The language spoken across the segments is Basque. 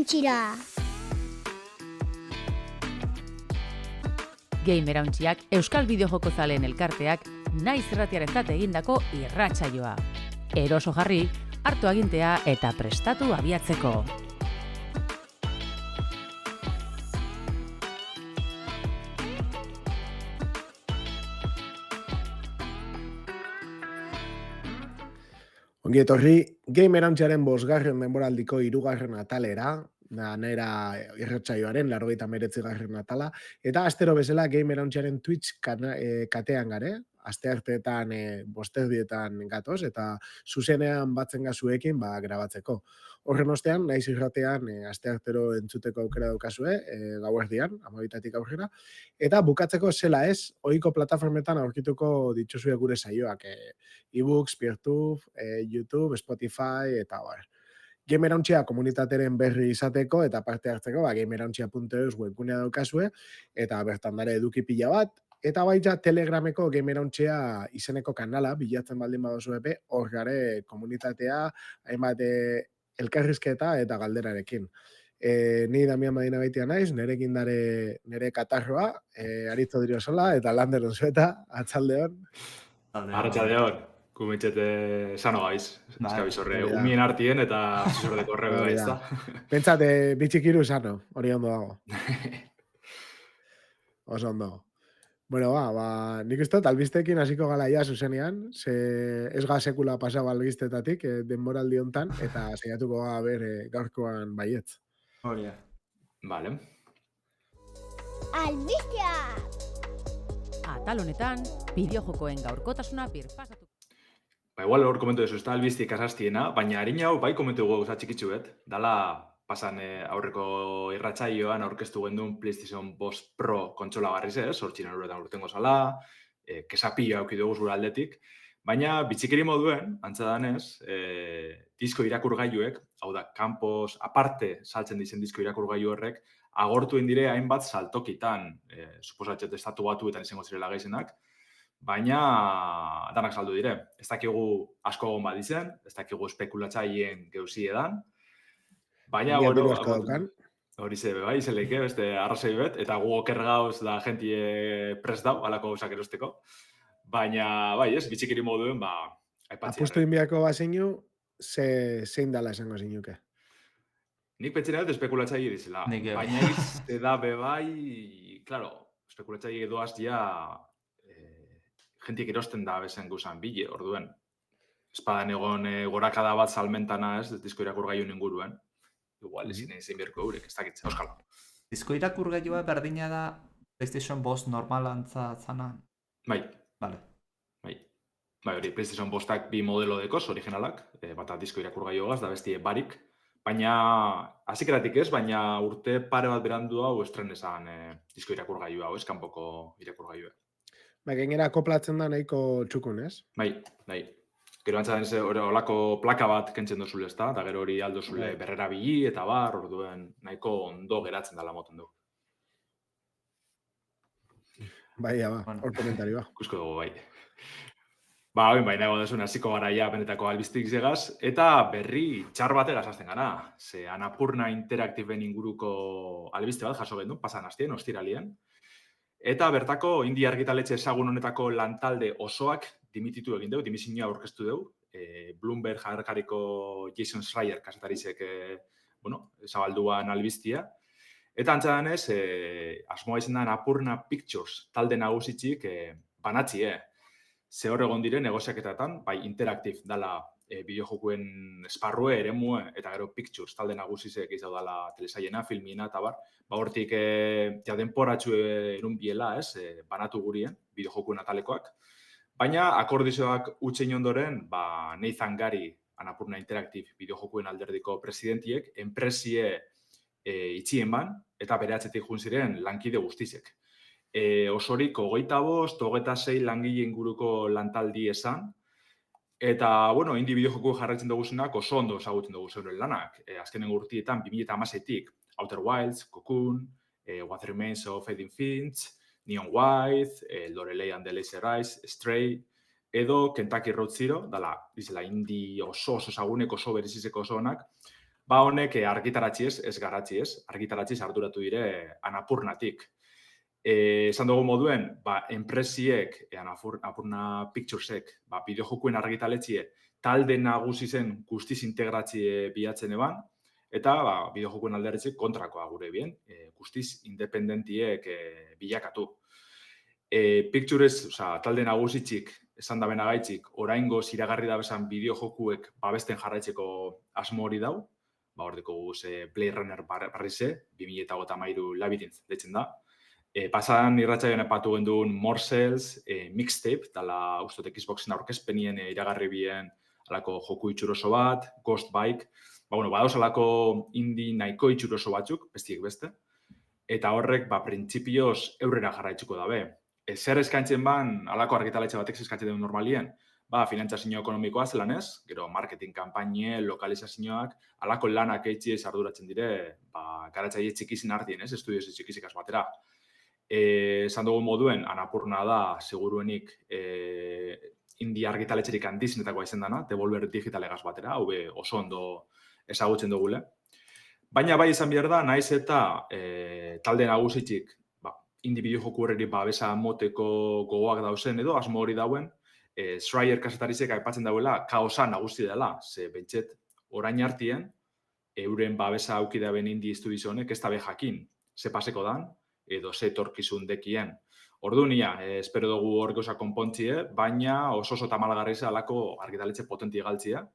gutxira. Gamerauntziak Euskal Bideojoko zaleen elkarteak naiz irratiarentzat egindako irratsaioa. Eroso jarri, hartu agintea eta prestatu abiatzeko. Ongi etorri, Gamerauntziaren 5. denboraldiko 3. atalera, nera irratsaioaren 89. atala, eta astero bezala Gamerauntziaren Twitch katean gare, astearteetan bosterdietan gatoz, eta zuzenean batzen gazuekin grabatzeko. Horren ostean, naiz irratean asteartero entzuteko aukera daukazue, gauerdian, 12:00 aurrera, eta bukatzeko zela ez, ohiko plataformetan aurkituko dituzue gure saioak, ebooks, Peertube, YouTube, Spotify, eta bar. Gamerauntzia komunitateren berri izateko eta parte hartzeko, gamerauntzia.eus webgunea daukazue, eta bertan dare eduki pila bat, eta baita Telegrameko Gamerauntzia izeneko kanala, bilatzen baldin badozu epe, hor gare komunitatea, hainbat elkarrizketa eta galderarekin. Ni Damian Madina baitia naiz, nerekin dare nere katarroa, Aritzo Diriosola, eta Lander Onzueta, atzaldeon. Arratsaldeon, kumitxete sano gaiz. Eskabiz horre, umien artien eta zizordeko horrebe baiz da. Pentsat, bitxikiru sano, hori ondo dago. Oso ondo. Bueno, nik uste, albistekin hasiko gala ja zuzenean, ze ez ga sekula pasau albistetatik, denboraldi hontan, eta saiatuko gaurkoan baietz. Hori da. Vale. Albistea! Atal honetan, bideojokoen gaurkotasuna birpasatu. Igual hor komentu dezu, ez da albiztik asastiena, baina harin hau bai komentu gauza txikitzu bet, dala pasan aurreko irratsaioan aurkeztu genduen PlayStation 5 Pro kontsola barriz ez, hortxinen horretan urtengo zala, kesapillo auki dugu zure aldetik, baina bitxikeri moduen, antza danez, disko irakurgailuek, hau da, kanpos aparte saltzen dizen disko irakurgailu horrek, agortu indire hainbat saltokitan, suposatzet estatu batuetan izango zirela gaizenak, baina danak saldu dire. Ez dakigu asko egon badizen, ez dakigu espekulatzaien geuziedan, baina, hori zebe, bai, izeleike, beste arrazoi bet, eta gu oker gauz da jentie prest dau, alako gauzak erosteko. Baina, bai, ez, bitxikiri moduen, aipatzea. Apustu inbiako bazeinu, zein dala esango zeinuke? Nik pentsena dut espekulatzaile dizela. Baina izte da bebai, klaro, espekulatzaile doaz ja jentiek erosten da bezen guzan bile, orduen. Espadan egon gorakada bat salmentana ez, disko irakurgailun inguruen. Igual ezin berko eurek, ez dakitzen, euskalo. Disko irakurgailua berdina da PlayStation 5 normalantza zana? Bai. Vale. Bai, hori, PlayStation 5ak bi modelo dekoz, originalak, bata disko irakurgailugaz, da bestie barik, baina, azikeratik ez, baina urte pare bat berandu hau estren esan disko irakurgailu hau, ez kanpoko irakurgailua. Gainera koplatzen da nahiko txukun, ez? Bai. Gero antzaren olako plaka bat kentzen dozule ez da, eta gero hori aldozule berrera bili eta bar, orduen nahiko ondo geratzen dela moten du. Bai, hor komentarioa. Kusko dugu, bai. Hori baina egon desuna, hasiko gara ja benetako albistik zegaz, eta berri txar bategaz hasten gara. Ze Anapurna Interactiven inguruko albiste bat jaso gendu, pasan hastien, ostiralien. Eta bertako indie argitaletxe ezagun honetako lantalde osoak dimititu egin dugu, dimisioa aurkeztu dugu. Bloomberg jarkariko Jason Schreier kasetarizek zabalduan albistia. Eta antza danez, asmoa izan da Anapurna Pictures talde nagusitzik banatzie. Ze hor egon dire negoziaketatan, bai Interactive dala bideojokuen esparrue, eremue, eta gero Pictures talde nagusizek izau dala telesaiena, filmina, eta bar. Hortik denporatxu erun biela, banatu gurien, bideojokuen atalekoak. Baina akordizioak utxein ondoren, Nathan Gary, Anapurna Interactive bideojokuen alderdiko presidentiek, enpresie itxien ban, eta bere atzetik jun ziren lankide guztizek. Osorik 25, 26 langile inguruko lantaldi esan, eta, indie bideojoku jarraitzen duguzenak oso ondo ezagutzen dugu zeuren lanak. Azkenen urtietan, 2016-tik, Outer Wilds, Cocoon, What Remains of Edith Finch, Neon White, Lorelei and the Laser Eyes, Stray, edo Kentucky Road Zero, dala, izela indie oso ezagunek, oso berizizeko oso onak, Ba honek argitaratzi ez garatzi ez, argitaratzi arduratu dire Anapurnatik. Esan dugu moduen, enpresiek, Anapurna Picturesek, bideojokuen argitaletxie, talde nagusi zen guztiz integratzie bilatzen eban, eta bideojokuen alderretzik kontrakoa gure bien, guztiz independentiek bilakatu. Pictures, talde nagusitxik, esan da benagaitzik, oraingo iragarri da bezan bideojokuek babesten jarraitzeko asmo hori dau, hordeko guz Blade Runner barrize, 2023 Labyrinth deitzen da. Pasan irratsaioan epatu genduen Morsels, mixtape, dala ustot Xboxen aurkezpenien iragarri bien alako joku itxuroso bat, Ghost Bike, badauz alako indie nahiko itxuroso batzuk, bestiek beste, eta horrek, printzipioz eurrera jarraitzuko dabe. Zer eskaintzen ban, alako argitaletxe batek eskaintzen duen normalien, finantzazio ekonomikoa zelan ez, gero marketing kanpaine, lokalizazioak, alako lanak eitziez arduratzen dire, garatzaile txikizin artien, ez, estudioz txikizikaz batera. Esan dugu moduen, Anapurna da, seguruenik, indie argitaletxerik handizinetakoa izen dana, Devolver Digitalegaz batera, hau oso ondo ezagutzen dugule. Baina bai izan behar da, naiz eta talde nagusitxik, indie bideojoku horreri babesa moteko gogoak dauzen edo, asmo hori dauen, Schreier kasetarizek aipatzen dauela, kaosa nagusi dela, ze bentset orain hartien, euren babesa aukidaben indie estudizo honek, ez da jakin, ze paseko dan, edo ze torkizun dekien. Orduan, espero dugu hor gauza konpontzie, baina oso tamalagarri alako argitaletxe potenti galtzia.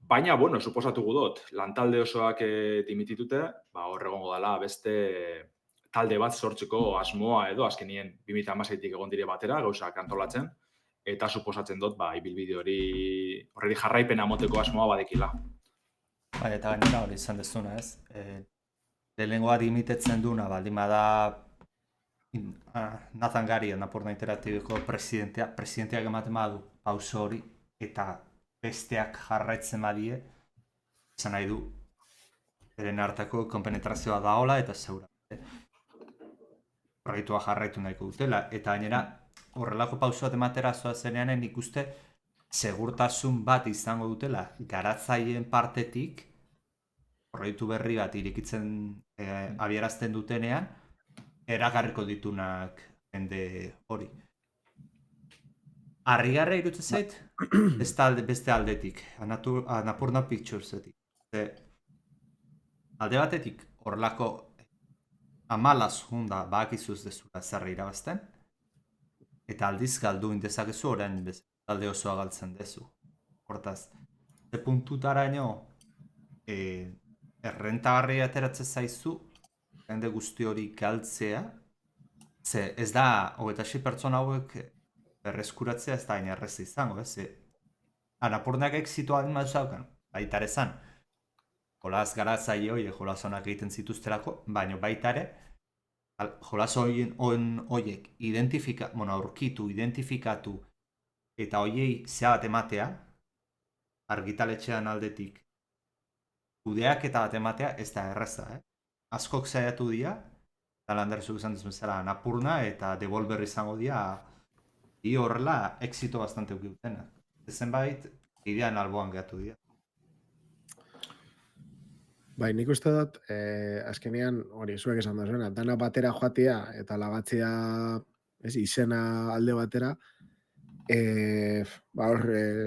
Baina, suposatu gudot, lantalde osoak dimititute, hor egongo dela beste talde bat sortzeko asmoa edo, azkenien 2016tik egon dire batera, gauzak antolatzen, eta suposatzen dut, ibilbide horreri jarraipena moteko asmoa badekila. Eta gainera hori izan dezuna, ez? Lehenengoa dimitetzen duna, baldin bada Nathan Gary, Anapurna Interaktibiko presidenteak ematen badu pauso hori, eta besteak jarraitzen badie, izan nahi du, beren hartako konpenetrazioa daola, eta seguramente proiektua jarraitu nahiko dutela. Eta gainera, horrelako pauso bat ematera zoazenean nik uste segurtasun bat izango dutela garatzaileen partetik, proiektu berri bat irikitzen abierazten dutenean, eragarriko ditunak jende hori. Harrigarria irutzen zait, beste aldetik, Anapurna Picturesetik. Alde batetik, horrelako amalaz junda bakizuz dezula zerra irabazten, eta aldiz galdu indezakezu orain talde osoa galtzen dezu. Hortaz, ze puntutaraino errentagarria ateratzen zaizu, jende guzti hori galtzea, ze ez da, 26 pertsona hauek berreskuratzea ez da hain erreza izango, ez? Anapurnak exitoa adin mazaukan, baita ere zan, jolaz garatzaile hori, jolaz honak egiten zituzterako, baina baita ere, jolaz horiek aurkitu, identifikatu, eta horiei zea bat ematea, argitaletxean aldetik, kudeak eta bat ematea ez da erreza, Askok zaiatu dira, eta Landerzu izan dezun zela Anapurna eta Devolver izango dira, horrela exito bastante ukiutena. Zenbait, idean alboan gehatu dira. Bai, nik uste dut, azkenean, hori, zuek esan da zuena, dana batera joatia eta lagatzea izena alde batera,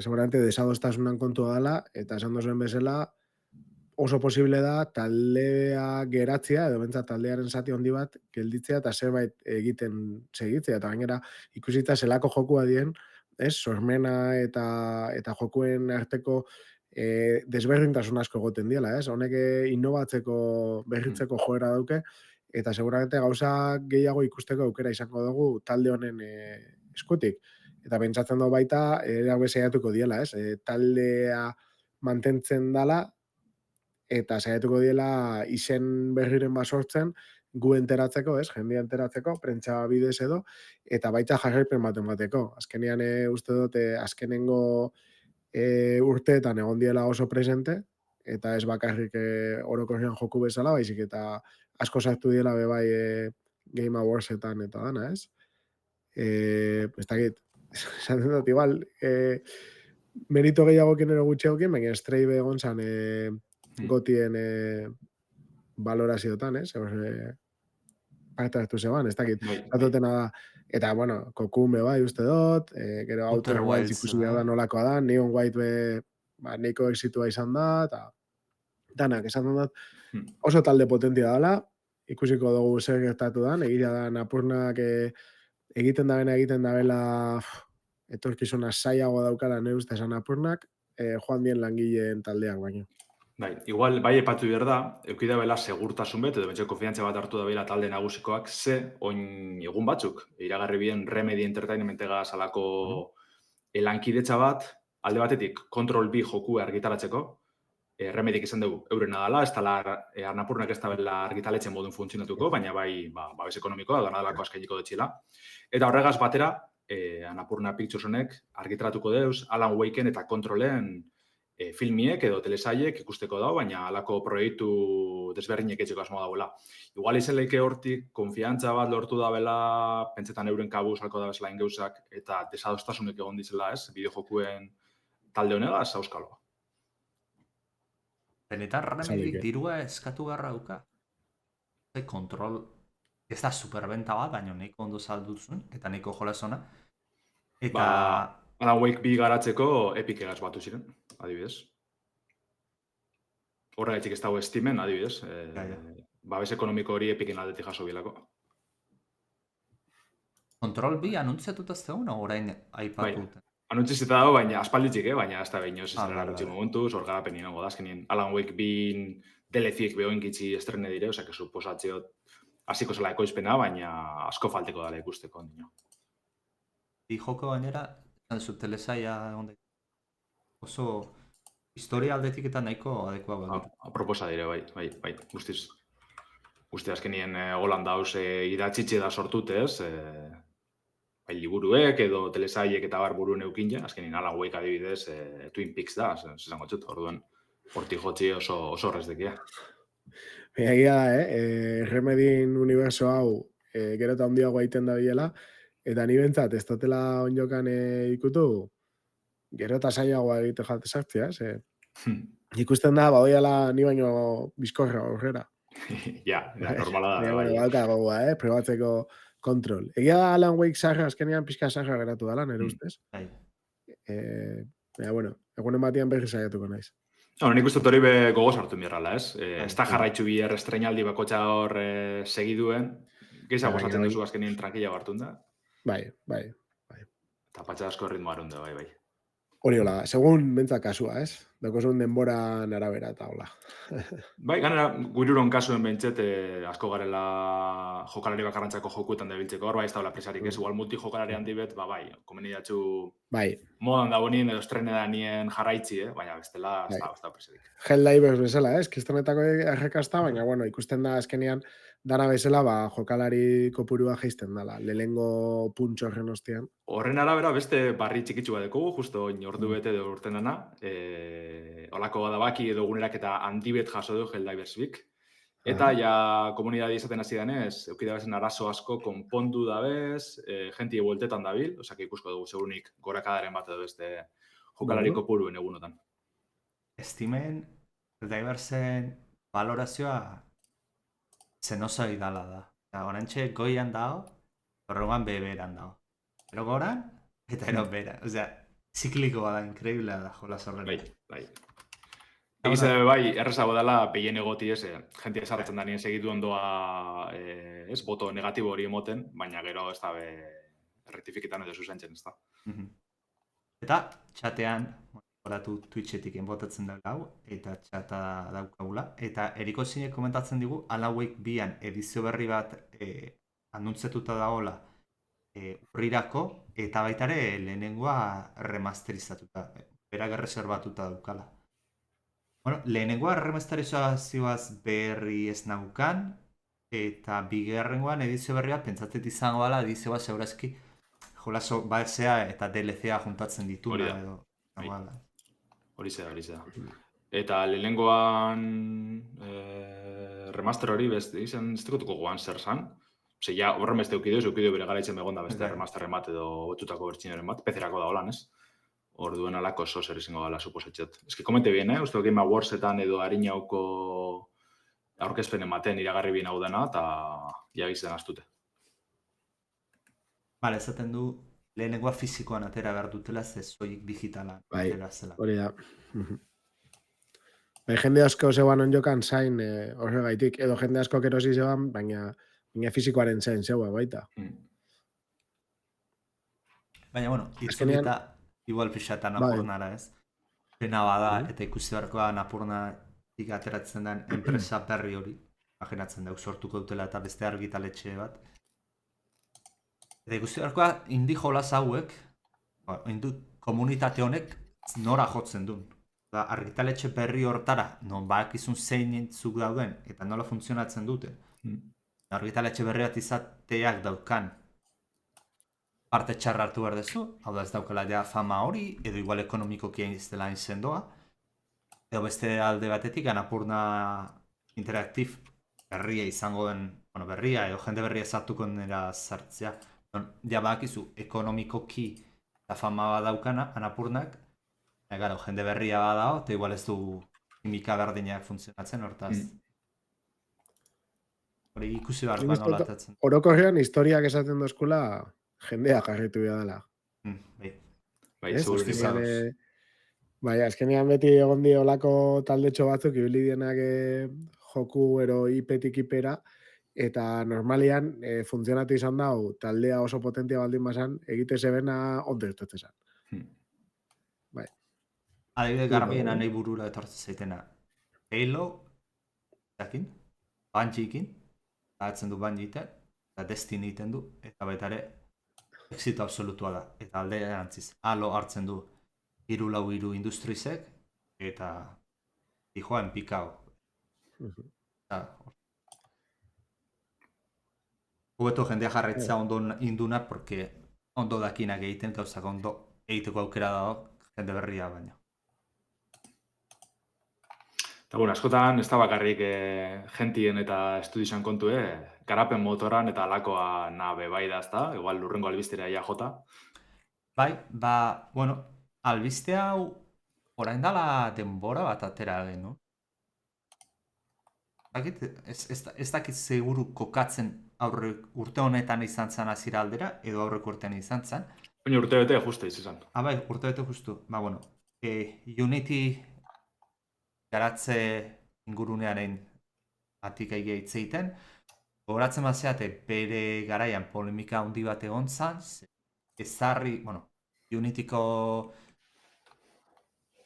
seguramente desadostasunan kontua dela, eta esan duzuen bezala, oso posible da taldea geratzea, edo bentsat taldearen zati handi bat gelditzea eta zerbait egiten segitzea, eta gainera ikusita zelako jokua dien, sormena eta jokuen arteko desberdintasun asko egoten diela, honek innovatzeko, berritzeko joera dauke, eta seguramente gauza gehiago ikusteko aukera izango dugu talde honen eskutik. Eta pentsatzen du baita, saiatuko diela, taldea mantentzen dala, eta saiatuko diela izen berriren basortzen, gu enteratzeko, jendea enteratzeko, prentsa bidez edo, eta baita jarraipen bat emateko. Azkenean uste dut, azkenengo urteetan egon diela oso presente, eta ez bakarrik orokorrean joku bezala, baizik eta asko sartu diela bebai Game Awardsetan eta dana, ez? Ez dakit, esan dut, igual, merito gehiago kenero gutxeokin, baina Stray egon zan gotien valorazioetan, parte hartu zeban, ez dakit. Zatotena da, eta, bueno, Kokume bai uste dut, gero Outer Outer Wilds Wilds, ikusi da nolakoa da, Neon White neiko exitua izan da, eta danak, esan dut, oso talde potentia dela, ikusiko dugu zer gertatu dan, egia da Napurnak egiten dabela etorkizuna zailago daukala nire ustez Napurnak, joan dien langileen taldeak baino. Bai, igual, bai epatu behar da, eukida bela segurtasun bet, edo bentsa konfiantza bat hartu da bela talde nagusikoak, oin egun batzuk, iragarri bien Remedy Entertainmentega salako lankidetza bat, alde batetik, Control B joku argitaratzeko, Remedyk izan dugu eurena dela, ez dela Annapurnak ez da bela argitaletzen modun funtzionatuko, baina bai, babes ekonomikoa, dana delako askainiko dutxila. Eta horregaz batera, Annapurna Pictures honek argitaratuko deuz, Alan Waken eta Controlen filmiek edo telesaiek ikusteko dago, baina alako proiektu desberdinek etxeko asmoa dauela. Igual izan leike hortik, konfiantza bat lortu da bela, pentsetan euren kabuz alko da bezala ingeuzak, eta desadostasunek egon dizela ez, bideojokuen talde honegaz, auskaloa. Benetan Remedyk dirua eskatu garra duka. Kontrol, ez da superbenta bat, baina neko ondo salduzun, eta neko jolazona. Eta... Alan Wake 2 garatzeko Epic egaz batu ziren, adibidez. Horregatik ez dago estimen, adibidez. Babes ekonomiko hori Epicen aldetik jaso bilako. Control B anuntziatuta ez dago, orain aipatu. Anuntziatuta dago, baina aspalditzik, baina ez da behin ez zera gutxi momentuz, hor garapen inongo da, azkenien Alan Wake 2 DLC-ek behoin gitzi estrene dire, osea, que suposatziot hasiko zela ekoizpena, baina asko falteko dala ikusteko. Bi joko gainera, zu telesaia onde oso historia aldetik eta nahiko adekoa bat. Aproposa dire, bai. Guztiz azkenien holan dauz idatzitxe da sortutez, bai liburuek edo telesaiek eta bar buruen eukin ja, azkenien Alan Wake adibidez Twin Peaks da, zesango txut, orduan hortik jotzi oso horrezdekia. Egia da, Remedyn universo hau gero eta handiago egiten da bilela, eta ni bentsat, ez dutela onjokan ikutu, gero eta zailagoa egite jate sartzea, ikusten da, badoiala ni baino bizkorra horrera. Ja, normala da. Bauka gogoa, probatzeko kontrol. Egia da Alan Wake sarra, azkenean pixka sarra geratu dala, nire ustez. Bueno, egunen batian berri saiatuko naiz. Nik uste hori gogoz hartu mirrala, ez? Ez da jarraitzu bi errestreinaldi bakotxa hor segiduen, gehiago gozatzen duzu azkenien tranquila hartun da. Bai. Eta patxa asko ritmo harun da, bai. Hori hola, segun bentzak kasua, ez? Dakozun denboran arabera eta hola. Bai, ganera, gururon kasuen bentzet asko garela jokalari bakarrantzako jokuetan debiltzeko, hor bai ez daula presarik, ez? Igual multi jokalari handi bet, bai, komeni datxu modan da bonien edo estrene da nien jarraitzi, baina bestela ez da presarik. Helldivers bezala, ez? Kistonetako errekazta, baina, bueno, ikusten da azkenean dana bezala, holkari kopurua geizten dala, lehengo puntxo horren ostian. Horren arabera beste barri txikitsu bat dekogu, justo ordu bete edo urten dana, holako badabaki edo gunerak eta handibet jaso du Helldivers bik. Eta ja komunidadi izaten hasi danez, eukida bezen arazo asko konpondu dabez, jentie bueltetan dabil, osak ikusko dugu segurunik gorakadaren bat edo beste jokalari kopuruen egunotan. Estimen, Helldiversen valorazioa zenosa idala da. Eta orantxe goian dago, horregoan beberan dago. Ero goran, eta ero bera. Osea, ziklikoa da, inkreiblea da, jola zorren. Bai. Egiz bai, errezago dela pehien egoti ez, jentia esarratzen da nien segitu ondoa boto negatibo hori emoten, baina gero ez da rectifiketan edo zuzentzen ez da. Eta txatean, horatu Twitchetik enbotatzen da gau, eta txata daukagula. Eta Eriko Zinek komentatzen digu, Alan Wake 2an edizio berri bat anuntzetuta dagoela urrirako, eta baitare lehenengoa remasterizatuta, berak erreserbatuta daukala. Bueno, lehenengoa remasterizazioaz berri ez naukan, eta bigarrengoan edizio berri bat pentsatzen izango dela, edizio bat segurazki jolazo batzea eta DLC-a juntatzen dituna edo. Hori zera. Eta lehenengoan remaster hori beste izan ez dutuko goan zer zan. Ose, ja, horren beste eukideo bere garaitzen begonda beste remasterren bat edo botutako bertxinaren bat, pezerako da holan, ez? Orduen alako oso zer izango gala suposatxet. Ez que komente bien, uste Game Awardsetan edo harinauko aurkezpen ematen iragarri bien hau dena, eta jagizten astute. Bale, esaten du, lehenengoa fizikoan atera behar dutela, ze soilik digitalan Bai, atera zela. hori da. Bai, jende asko zeuan onjokan zain horregaitik, edo jende asko erosi zeuan, baina fizikoaren zain zeua baita. Baina, bueno, Azkenean- itzulita, igual pixatan Bai. Napurnara, ez? Pena bada, eta ikusi beharkoa Napurnatik ateratzen den enpresa berri hori, imaginatzen dugu sortuko dutela eta beste argitaletxe bat. Eta ikusi beharkoa, indi jolas hauek, komunitate honek nora jotzen duen. Argitaletxe berri hortara, non bakizun zeinentzuk dauden, eta nola funtzionatzen dute. Argitaletxe berri bat izateak daukan parte txarra hartu behar dezu, hau da ez daukala ja fama hori, edo igual ekonomikoki ez dela hain sendoa, edo beste alde batetik, Anapurna Interactive berria izango den, bueno, berria, edo jende berria sartuko nera sartzea, ja bakizu ekonomikoki eta fama badaukana, Anapurnak, gero, jende berria badao, eta igual ez du kimika berdinak funtzionatzen, hortaz. Hori ikusi beharkoa nola atatzen. Orokorrean historiak esaten dozkula jendea jarritu behar dela. Bai, Ez? seguru Azkenean, izan. bai, azkenean beti egon di olako taldetxo batzuk ibili dienak joku ero ipetik ipera, eta normalian funtzionatu izan dau taldea oso potentia baldin bazan, egite zebena ondo irtetzen. Bai. Adibide garbiena nahi burura etortzen zaitena. Halo, jakin, Bungie-ekin, atzen du Bungie-etan, eta Destiny egiten du, eta baita ere, exito absolutua da. Eta alde erantziz, Halo hartzen du 3-4 industrizek, eta dijoan pikao. Hobeto jendea jarraitza ondo induna, porque ondo dakinak egiten, gauzak ondo egiteko aukera dago, jende berria baina. Eta bueno, askotan ez da bakarrik gentien eta estudizan kontu, garapen motoran eta alakoa nabe bai da, ezta? Igual lurrengo albistera ia jota. Bai, bueno, albiste hau orain dala denbora bat atera den, no? Ez dakit seguru kokatzen urte honetan izan zen azira aldera, edo aurreko urtean izan zen. Baina urte bete justu izan. Bai, urte bete justu. Bueno, Unity garatze ingurunearen atik egia hitz egiten. Gogoratzen bazeate, bere garaian polemika handi bat egon zan, ezarri, Unityko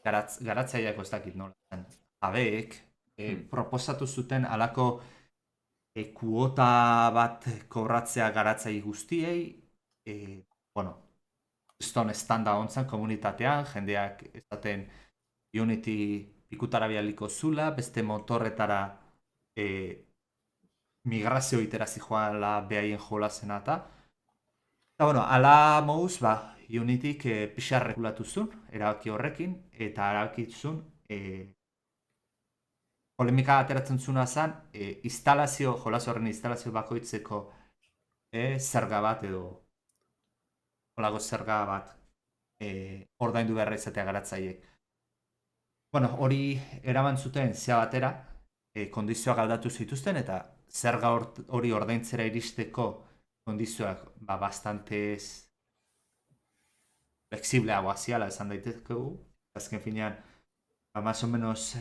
garatzaileako ez dakit nola zen, abeek, proposatu zuten alako kuota bat kobratzea garatzaile guztiei, Stone estanda ontzan komunitatean, jendeak ezaten Unity pikutara bialiko zula, beste motorretara migrazio itera zijoala behaien jolasena eta ala moduz, Unityk pixar regulatu zuen, erabaki horrekin, eta erabaki zuen polemika ateratzen zuna zen, jolas horren instalazio bakoitzeko zerga bat edo holago zerga bat ordaindu beharra izatea garatzaileek. Hori eraman zuten zea batera, kondizioak aldatu zituzten, eta zerga hori ordaintzera iristeko kondizioak bastante flexibleago aziala esan daitezkegu. Azken finean, más o menos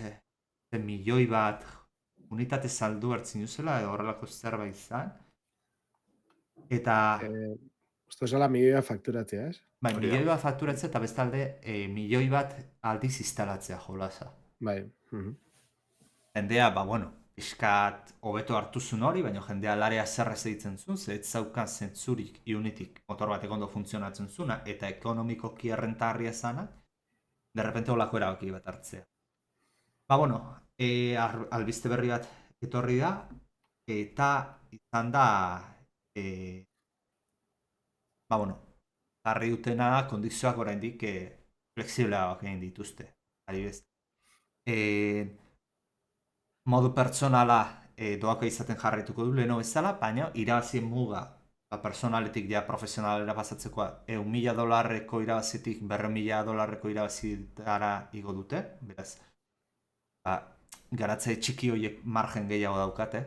milioi bat unitate saldu hartzen duzela, edo horrelako zerbait izan. Eta... Uste zela milioi bat fakturatzea, ez? Bai, milioi bat fakturatzea eta bestalde milioi bat aldiz instalatzea jolasa. Bai. Jendea, pixkat hobeto hartu zuen hori, baina jendea larea zerrez egiten zuen, ze ez zaukan zentzurik Unityk motor batek ondo funtzionatzen zuna, eta ekonomikoki errentarria zana, derrepente holako erabaki bat hartzea. Albiste berri bat etorri da, eta izan da, jarri dutena kondizioak oraindik flexibleagoak egin dituzte. Modu pertsonala doako izaten jarraituko du leheno bezala, baina irabazien muga personaletik ja profesionalera pasatzeko $1.000 irabazitik $200.000 irabazitara igo dute, beraz, garatze txiki horiek margen gehiago daukate,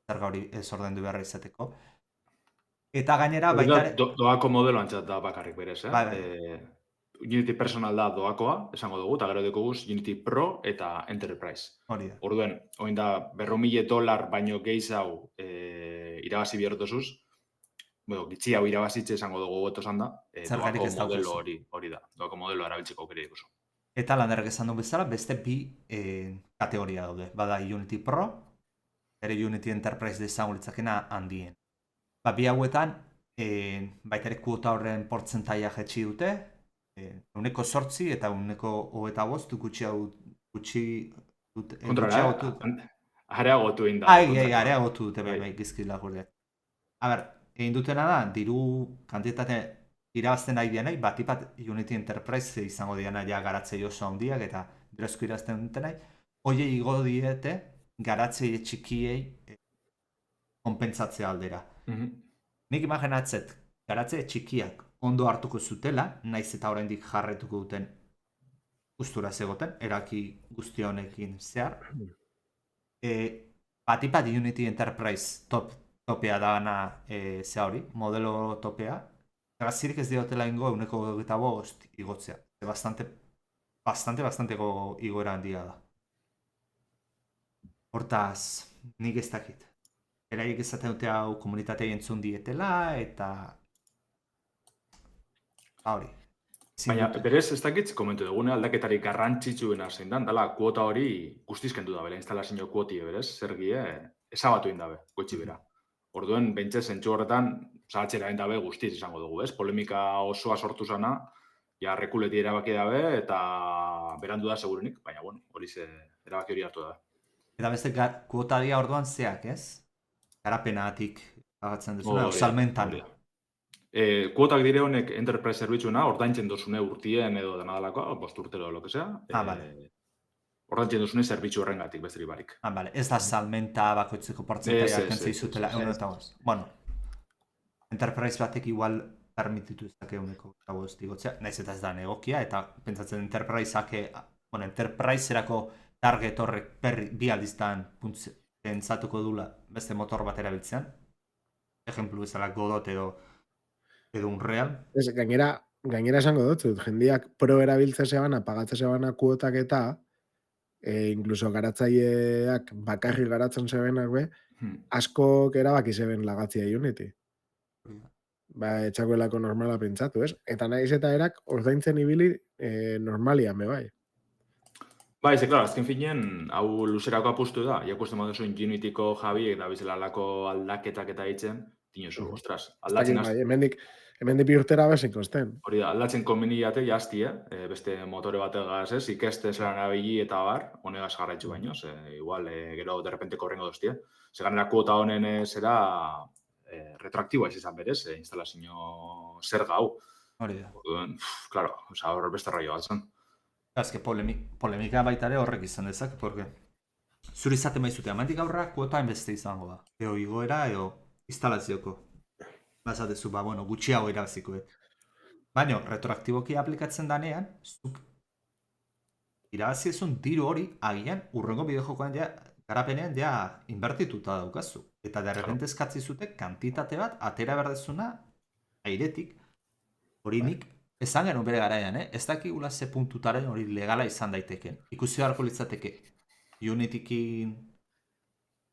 zerga hori ez ordaindu beharra izateko. Eta gainera baita ere... Doako modelo antzat da bakarrik berez, eh? Bai. Unity Personal da doakoa, esango dugu, eta gero dekoguz Unity Pro eta Enterprise. Hori da. Orduen, oin da, $100.000 baino gehiago irabazi biharotozuz, gitxi hau irabazitze esango dugu goto esan da, doako modelo hori da, doako modelo erabiltzeko aukera dikuzu. Eta Landerrek esan duen bezala, beste bi kategoria daude. Bada Unity Pro, ere Unity Enterprise izango litzakena handien. Bi hauetan, baita ere kuota horren portzentaia jetxi dute, 8% eta 5% gutxi dute. Kontrara, areagotu egin da. Areagotu dute, bai, gizkila gure. A ber, egin dutena da, diru kantitate irabazten nahi dianai, batipat Unity Enterprise izango diana ja garatzei oso handiak eta direzko irabazten dutenai, hoiei igo diete garatzei txikiei konpentsatzea aldera. Nik imaginatzet, garatzei txikiak ondo hartuko zutela, naiz eta oraindik jarretuko duten gustura zegoten, eraki guzti honekin zehar. Batipat Unity Enterprise topea dana zea hori, modelo topea, gazirik ez diotela ingo 1,25 igotzea. Bastanteko igoera handia da. Hortaz, nik ez dakit. Eraiek ezaten dute hau komunitatei entzun dietela, eta... hori. Baina, berez ez dakit, komentu dugune aldaketarik garrantzitsuena zein dan, dala kuota hori guztizkendu da, bela instalazio kuotie berez, zergie, ezabatu indabe, goitzi bera. Orduen, bentsa zentsu horretan, zahatxera dabe guztiz izango dugu, ez? Polemika osoa sortu zana, ja rekuleti erabaki dabe, eta berandu da segurenik, baina, bueno, hori ze erabaki hori hartu da. Eta beste kuota dia orduan zeak, ez? Garapenatik pagatzen duzuna, salmentan. Kuotak dire honek Enterprise zerbitzuena, ordaintzen duzune urtien edo denadalako, 5 urtero lo que sea. Vale. Ordaintzen duzune zerbitzu horrengatik besterik barik. Vale. Ez da salmenta bakoitzeko portzentaia kentzei zutela. Bueno, Enterprise batek igual permititu ezake 1,5 igotzea, naiz eta ez da egokia, eta pentsatzen Enterpriserako target horrek bi aldiztan pentsatuko dula beste motor bat erabiltzean. Ejemplu bezala Godot edo Unreal. Gainera esango dut, jendiak pro erabiltze zebana, pagatze zebana kuotak eta incluso garatzaileak bakarrik garatzen zebenak be, askok erabaki zeben lagatzia Unity. Etxakoelako normala pentsatu, ez? Eta naiz eta erak ordaintzen ibili normalian be bai. Bai, ze, klaro, azken finean, hau luzerako apustu da, jakusten modu zuen Unityko Javi eta bizelalako aldaketak eta hitzen, tinozu, ostras, aldatzen hemendik bi urtera bezen kosten. Hori da, aldatzen konbeniate jazti, beste motore bategaz, ez, ikaste zelan abili eta bar, honegaz jarraitzu baino, igual, gero derrepente korrengo doztia. Ganera kuota honen zera retroaktiboa izan berez, instalazio zerga hau. Hori da. Claro, hor beste raio bat zen. Azke polemika baita ere horrek izan dezak, porque zuri izaten baizute, amantik aurra kuota enbeste izango da. Eo igoera, eo instalazioko. Bazatezu, bueno, gutxiago irabaziko. Baina, retroaktiboki aplikatzen danean, zuk irabazi ezun diru hori, agian, urrengo bideojokoan garapenean inbertituta daukazu. Eta derrepente eskatzi zute, kantitate bat, atera berdezuna, airetik, hori nik, esan genuen bere garaian, ez dakigula ze puntutaren hori legala izan daiteken. Ikusi beharko litzateke Unitykin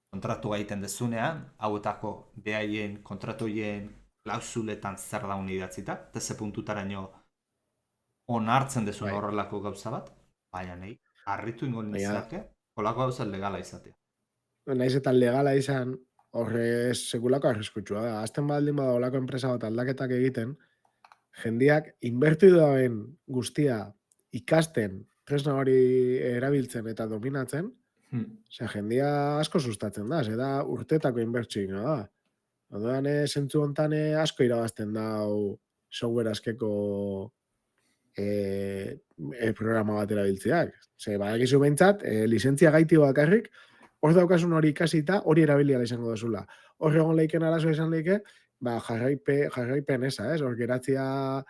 kontratu gaiten dezunean, hauetako behaien kontratuien klausuletan zer daun idatzita, eta ze puntutaraino onartzen dezun horrelako gauza bat, baina nahi, harritu ingo nizake, holako gauza legala izatea. Naiz eta legala izan, horre sekulako arriskutsua da. Azten baldin bada holako enpresa bat aldaketak egiten, jendiak inbertitu dauen guztia ikasten, tresna hori erabiltzen eta dominatzen, jendia asko sustatzen da, da urtetako inbertsioa da. Orduan, zentzu hontan asko irabazten dau software askeko programa bat erabiltzeak. Badakizu behintzat, lizentzia gaiti bakarrik, hor daukasun hori ikasita, hori erabiliala izango dezula. Hor egon leiken arazoa izan leike, jarraipen esa, ez? Hor geratzea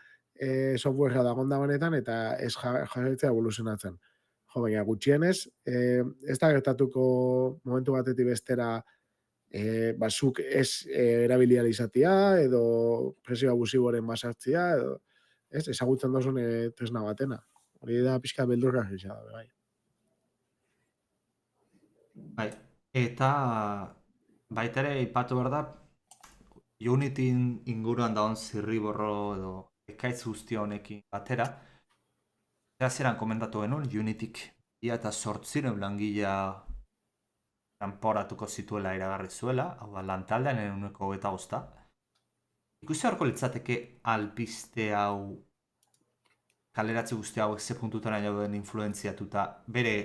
softwarea dagon da honetan eta ez jarraitzea evoluzionatzen. Jo, baina gutxienez, ez da gertatuko momentu batetik bestera zuk ez erabilia izatea edo presio abusiboren basartzea edo ez, ezagutzen dozun tresna batena. Hori da pixka beldurra gisa da, bai. Bai, eta baita ere aipatu behar da Unity inguruan dagoen zirriborro edo ekaitz guzti honekin batera. Hasieran komentatu genuen Unityk 2008 langilea kanporatuko zituela iragarri zuela, hau da lantaldean 125. Ikusi beharko litzateke albiste hau kaleratze guzti hauek ze puntutan dauden influenziatuta bere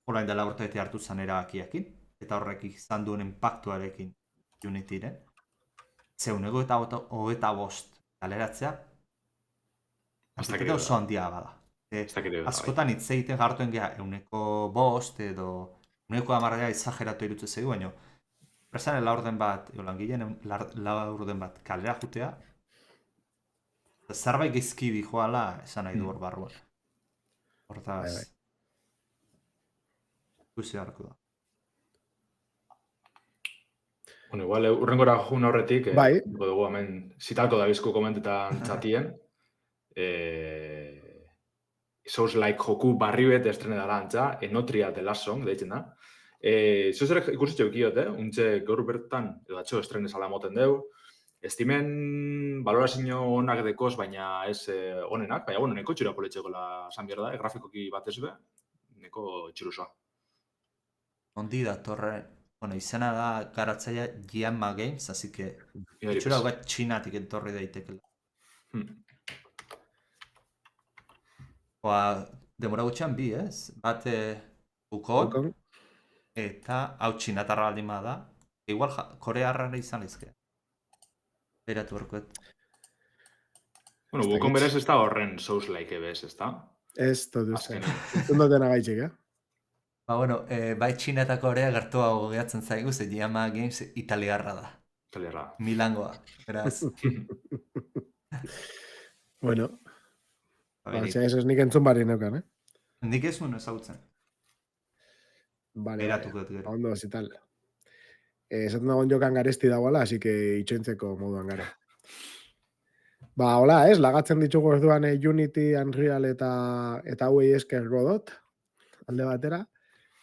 orain dela urtebete hartu zan erabakiakin, eta horrek izan duen inpaktuarekin Unityren. Ze 125 kaleratzea kantitate oso handia bada. Askotan hitz egiten gartuen geha 105 edo 110 exageratu irutzen zaigu, baina presaren laurden bat, langileen laurden bat kalera jutea, zerbait gizkibi joala esan nahi du hor barruan. Hortaz, ikusi beharko da. Bueno, igual, urrengora jun horretik, Bai. dugu hemen zitalko da bizko komentetan txatien. Souls-like joku barri bet estrene dara antza, Enotria The Last Song, deitzen da. Zozer ikusitxo ekiot, untxe gaur bertan, edo atxo estrene sala moten deu. Estimen valorazio onak dekoz, baina ez onenak, baina bueno, neko txura poletxeko la esan behar da, grafikoki bat ez be, neko txurusoa. Ondi da, torre, bueno, izena da garatzaia Gianma Games, así que itxura bat txinatik entorri daitekela. Demora gutxean bi, ez? Bat Ukon, eta hau txinatarra baldin bada, igual korearra izan lizke. Beratu horkoet. Bueno, Ukon berez ez da horren Souls-like ebez, ez da? Ez dut uste. Zundoten agaitxik, Bueno, bai Txina eta Korea gertuago gehatzen zaigu, ze Gianma Games italiarra da. Italiarra. Milangoa, beraz. Bueno, ez nik entzun bari neukan, Nik ez nuen ezagutzen. Beratuko dut gero. Ondo, zital. Esaten dagoen jokan garesti dagoela, así que itxointzeko moduan gara. Hola, lagatzen ditugu orduan Unity, Unreal eta hauei esker Godot, alde batera,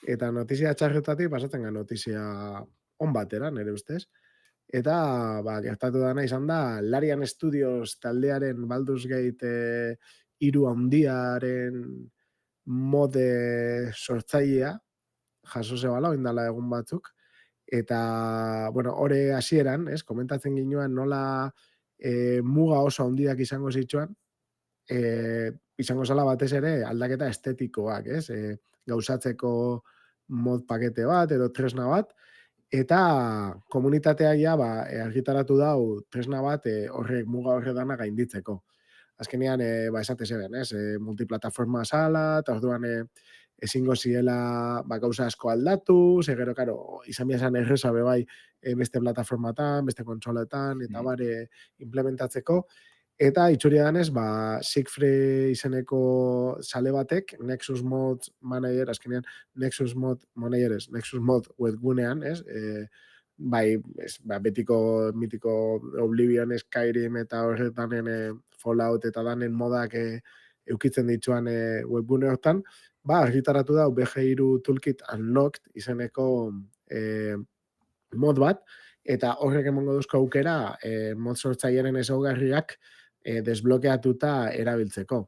eta notizia txarretatik pasatzen gara notizia on batera, nire ustez. Eta, gertatu dana izan da, Larian Studios taldearen Baldur's Gate 3 handiaren mode sortzailea, jaso zebala, oindala egun batzuk, eta, bueno, hori hasieran, komentatzen ginoan nola muga oso handiak izango zituen, izango zela batez ere aldaketa estetikoak, gauzatzeko mod pakete bat edo tresna bat, eta komunitatea ja argitaratu dau tresna bat horrek muga horredana gainditzeko. Azkenean, esate zeben, multiplataforma sala, eta orduan ezingo ziela gauza asko aldatu, gero, karo, izan biazan erreza bai beste plataformatan, beste kontsoletan, eta bare implementatzeko. Eta itxuria danez, Siegfried izeneko sale batek, Nexus Mod Manager, azkenean Nexus Mod webgunean, betiko mitiko Oblivion, Skyrim eta horretanen Fallout eta danen modak eukitzen dituan webgune hortan, argitaratu da BG3 Toolkit Unlocked izeneko mod bat, eta horrek emongo duzko aukera mod sortzailearen ezaugarriak desblokeatuta erabiltzeko.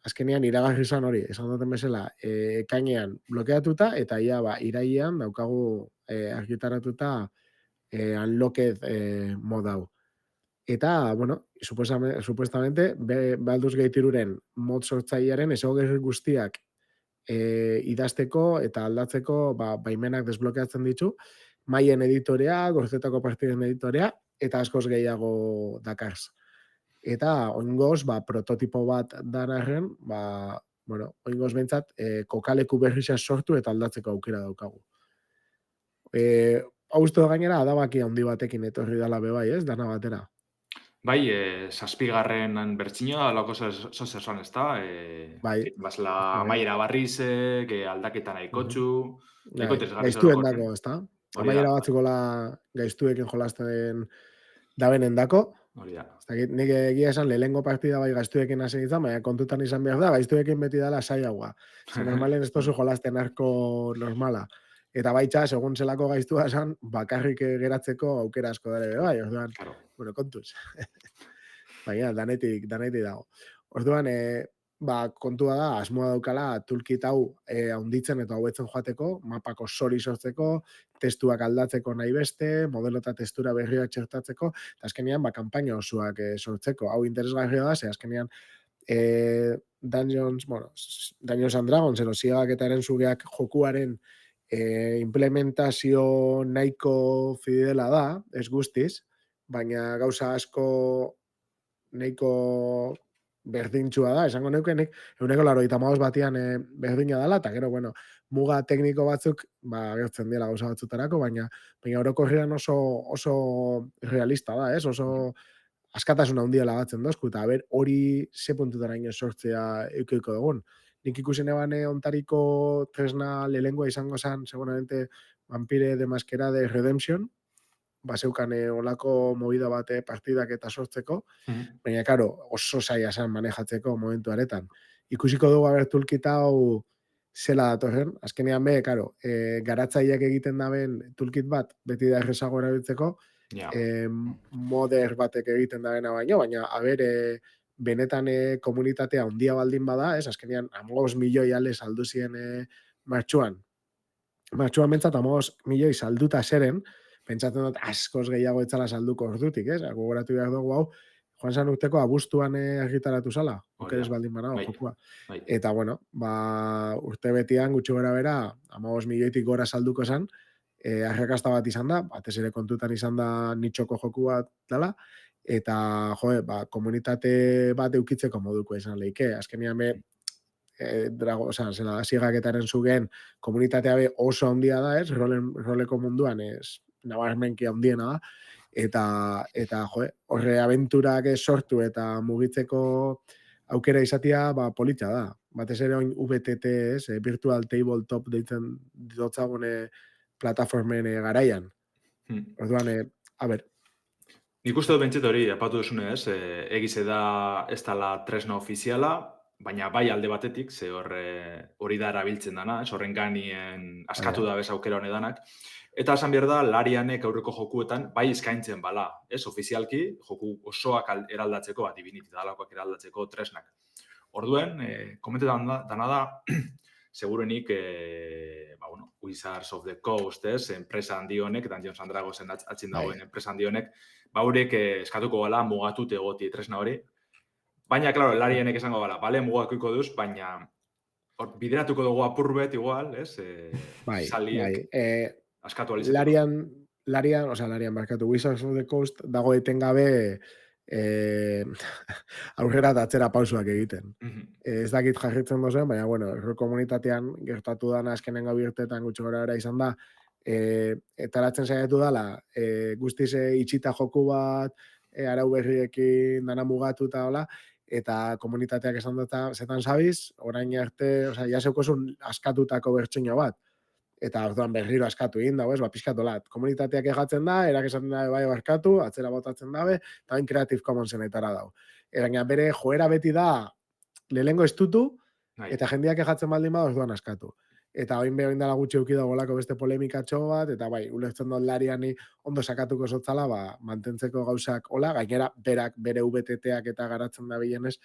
Azkenean iragarri izan hori, esan duten bezala, ekainean blokeatuta, eta ia irailean daukagu argitaratuta unlocked mod hau. Eta, bueno, supuestamente, Baldur's Gate 3-ren mod sortzailearen ezaugarri guztiak idazteko eta aldatzeko baimenak desblokeatzen ditu, maien editorea, gorzetako partiden editorea, eta askoz gehiago dakarz. Eta, oingoz, prototipo bat danarren, oingoz behintzat, kokaleku berrizia sortu eta aldatzeko aukera daukagu. uste gainera adabaki handi batekin etorri dala bebai, ez, dana batera. Bai, zazpigarren bertxinoa, alako zoz esan, ez da? Bai. Basla Bai. amaiera barrizek, aldaketa nahikotxu, nahiko interesgarri Gaiztuen orokorren. dako, ez da? Hori da. Amaiera batzukola gaiztuekin jolasten dabenen dako. Hori da. Ez dakit, nik egia esan lehengo partida bai gaiztuekin hasi nintzen, baina kontutan izan behar da, gaiztuekin beti dala saiagoa. Zer normalen ez tozu jolasten arko normala. Eta baitxa, segun zelako gaiztua esan, bakarrik geratzeko aukera asko dara ere bai, orduan, Claro. bueno, kontuz. Baina, danetik dago. Orduan, kontua da, asmoa daukala toolkit hau haunditzen eta hobetzen joateko, mapako sori sortzeko, testuak aldatzeko nahi beste, modelo eta testura berriak txertatzeko, eta azkenean, kanpaina osoak sortzeko. Hau interesgarria da, ze azkenean Dungeons and Dragons, erosiagak eta erensugeak jokuaren implementazio nahiko fidela da, ez guztiz, baina gauza asko nahiko berdintxua da, esango neukenik, 95 batian berdina dela, eta gero, bueno, muga tekniko batzuk, gertzen dira gauza batzutarako, baina orokorrean oso realista da, ez? Oso askatasuna handia batzen dozku, eta hori ze puntutara ino sortzea eukiko dugun. Nik ikusen eban ontariko tresna lehengoa izango zen, seguramente, Vampire de Masquerade Redemption, zeukan olako movida bate partidak eta sortzeko, baina, karo, oso zaila zen manejatzeko momentu aretan. Ikusiko dugu toolkit hau zela datorren, azkenean karo, garatzaileak egiten daben toolkit bat, beti da errezago erabiltzeko, moder batek egiten dabena baina, benetan komunitatea handia baldin bada, ez, azkenean, 5 milioi ale saldu ziren martxuan. Martxuan bentsat, 5 milioi salduta zeren, pentsatzen dut askoz gehiago etzala salduko ordutik, ez? Gogoratu behar dugu hau, joan zan urteko abuztuan argitaratu zala, okeres baldin banago, jokua. Eta, bueno, urte betian gutxi gora bera, 5 milioitik gora salduko zen, arrakasta bat izan da, batez ere kontutan izan da nitxoko joku bat dela, eta, komunitate bat eukitzeko moduko izan lehike. Azkenean zigaketaren zugen komunitatea oso handia da, ez? Roleko munduan, ez? Nabarmenki handiena da, eta horre abenturak sortu eta mugitzeko aukera izatea politxa da. Batez ere oin VTT, ez? Virtual Tabletop deitzen dotzagune plataformen garaian. Orduan, Nik uste dut bentsete hori, apatu duzune, ez? Egize da ez dala tresna ofiziala, baina bai alde batetik, ze hori da erabiltzen dana, ez? Horren ganien askatu da bez aukera honedanak. Eta esan behar da, Larianek aurreko jokuetan bai eskaintzen bala, ez? Ofizialki, joku osoak eraldatzeko, Divinity dalakoak eraldatzeko tresnak. Orduen, komentetan dana da, segurenik, Wizards of the Coast, ez? Enpresa handi honek, Dungeons and Dragonsen atzin dagoen enpresa handi honek, haurek eskatuko gala mugatut egoti tresna hori. Baina, klaro, Larienek esango gala, bale, mugatuko duz, baina bideratuko dugu apurbet igual, ez? Saliek askatu alizatzen. Larian barkatu, Wizards of the Coast dago etengabe aurrera eta atzera pausuak egiten. Ez dakit jarritzen dozen, baina, bueno, komunitatean gertatu dana azkenen gau irtetan gutxo gora era izan da, etaratzen saiatu dala, guztiz itxita joku bat, arau berriekin dana mugatu eta hola, eta komunitateak esan dut zetan zabiz, orain arte, jaseukozun askatutako bertxino bat, eta orduan berriro askatu egin dago, pizkatolat. Komunitateak egatzen da, erak esaten da bai barkatu, atzera botatzen dabe, eta hain Creative Commonsen etara dago. Baina bere joera beti da, lehengo estutu, eta jendeak egatzen baldin bada, orduan askatu. Eta oin behin dela gutxi euki dagolako beste polemikatxo bat, eta bai, ulertzen dut Lariani ondo sakatuko zotzala, mantentzeko gauzak hola, gainera berak bere VTT-ak eta garatzen da bilenez,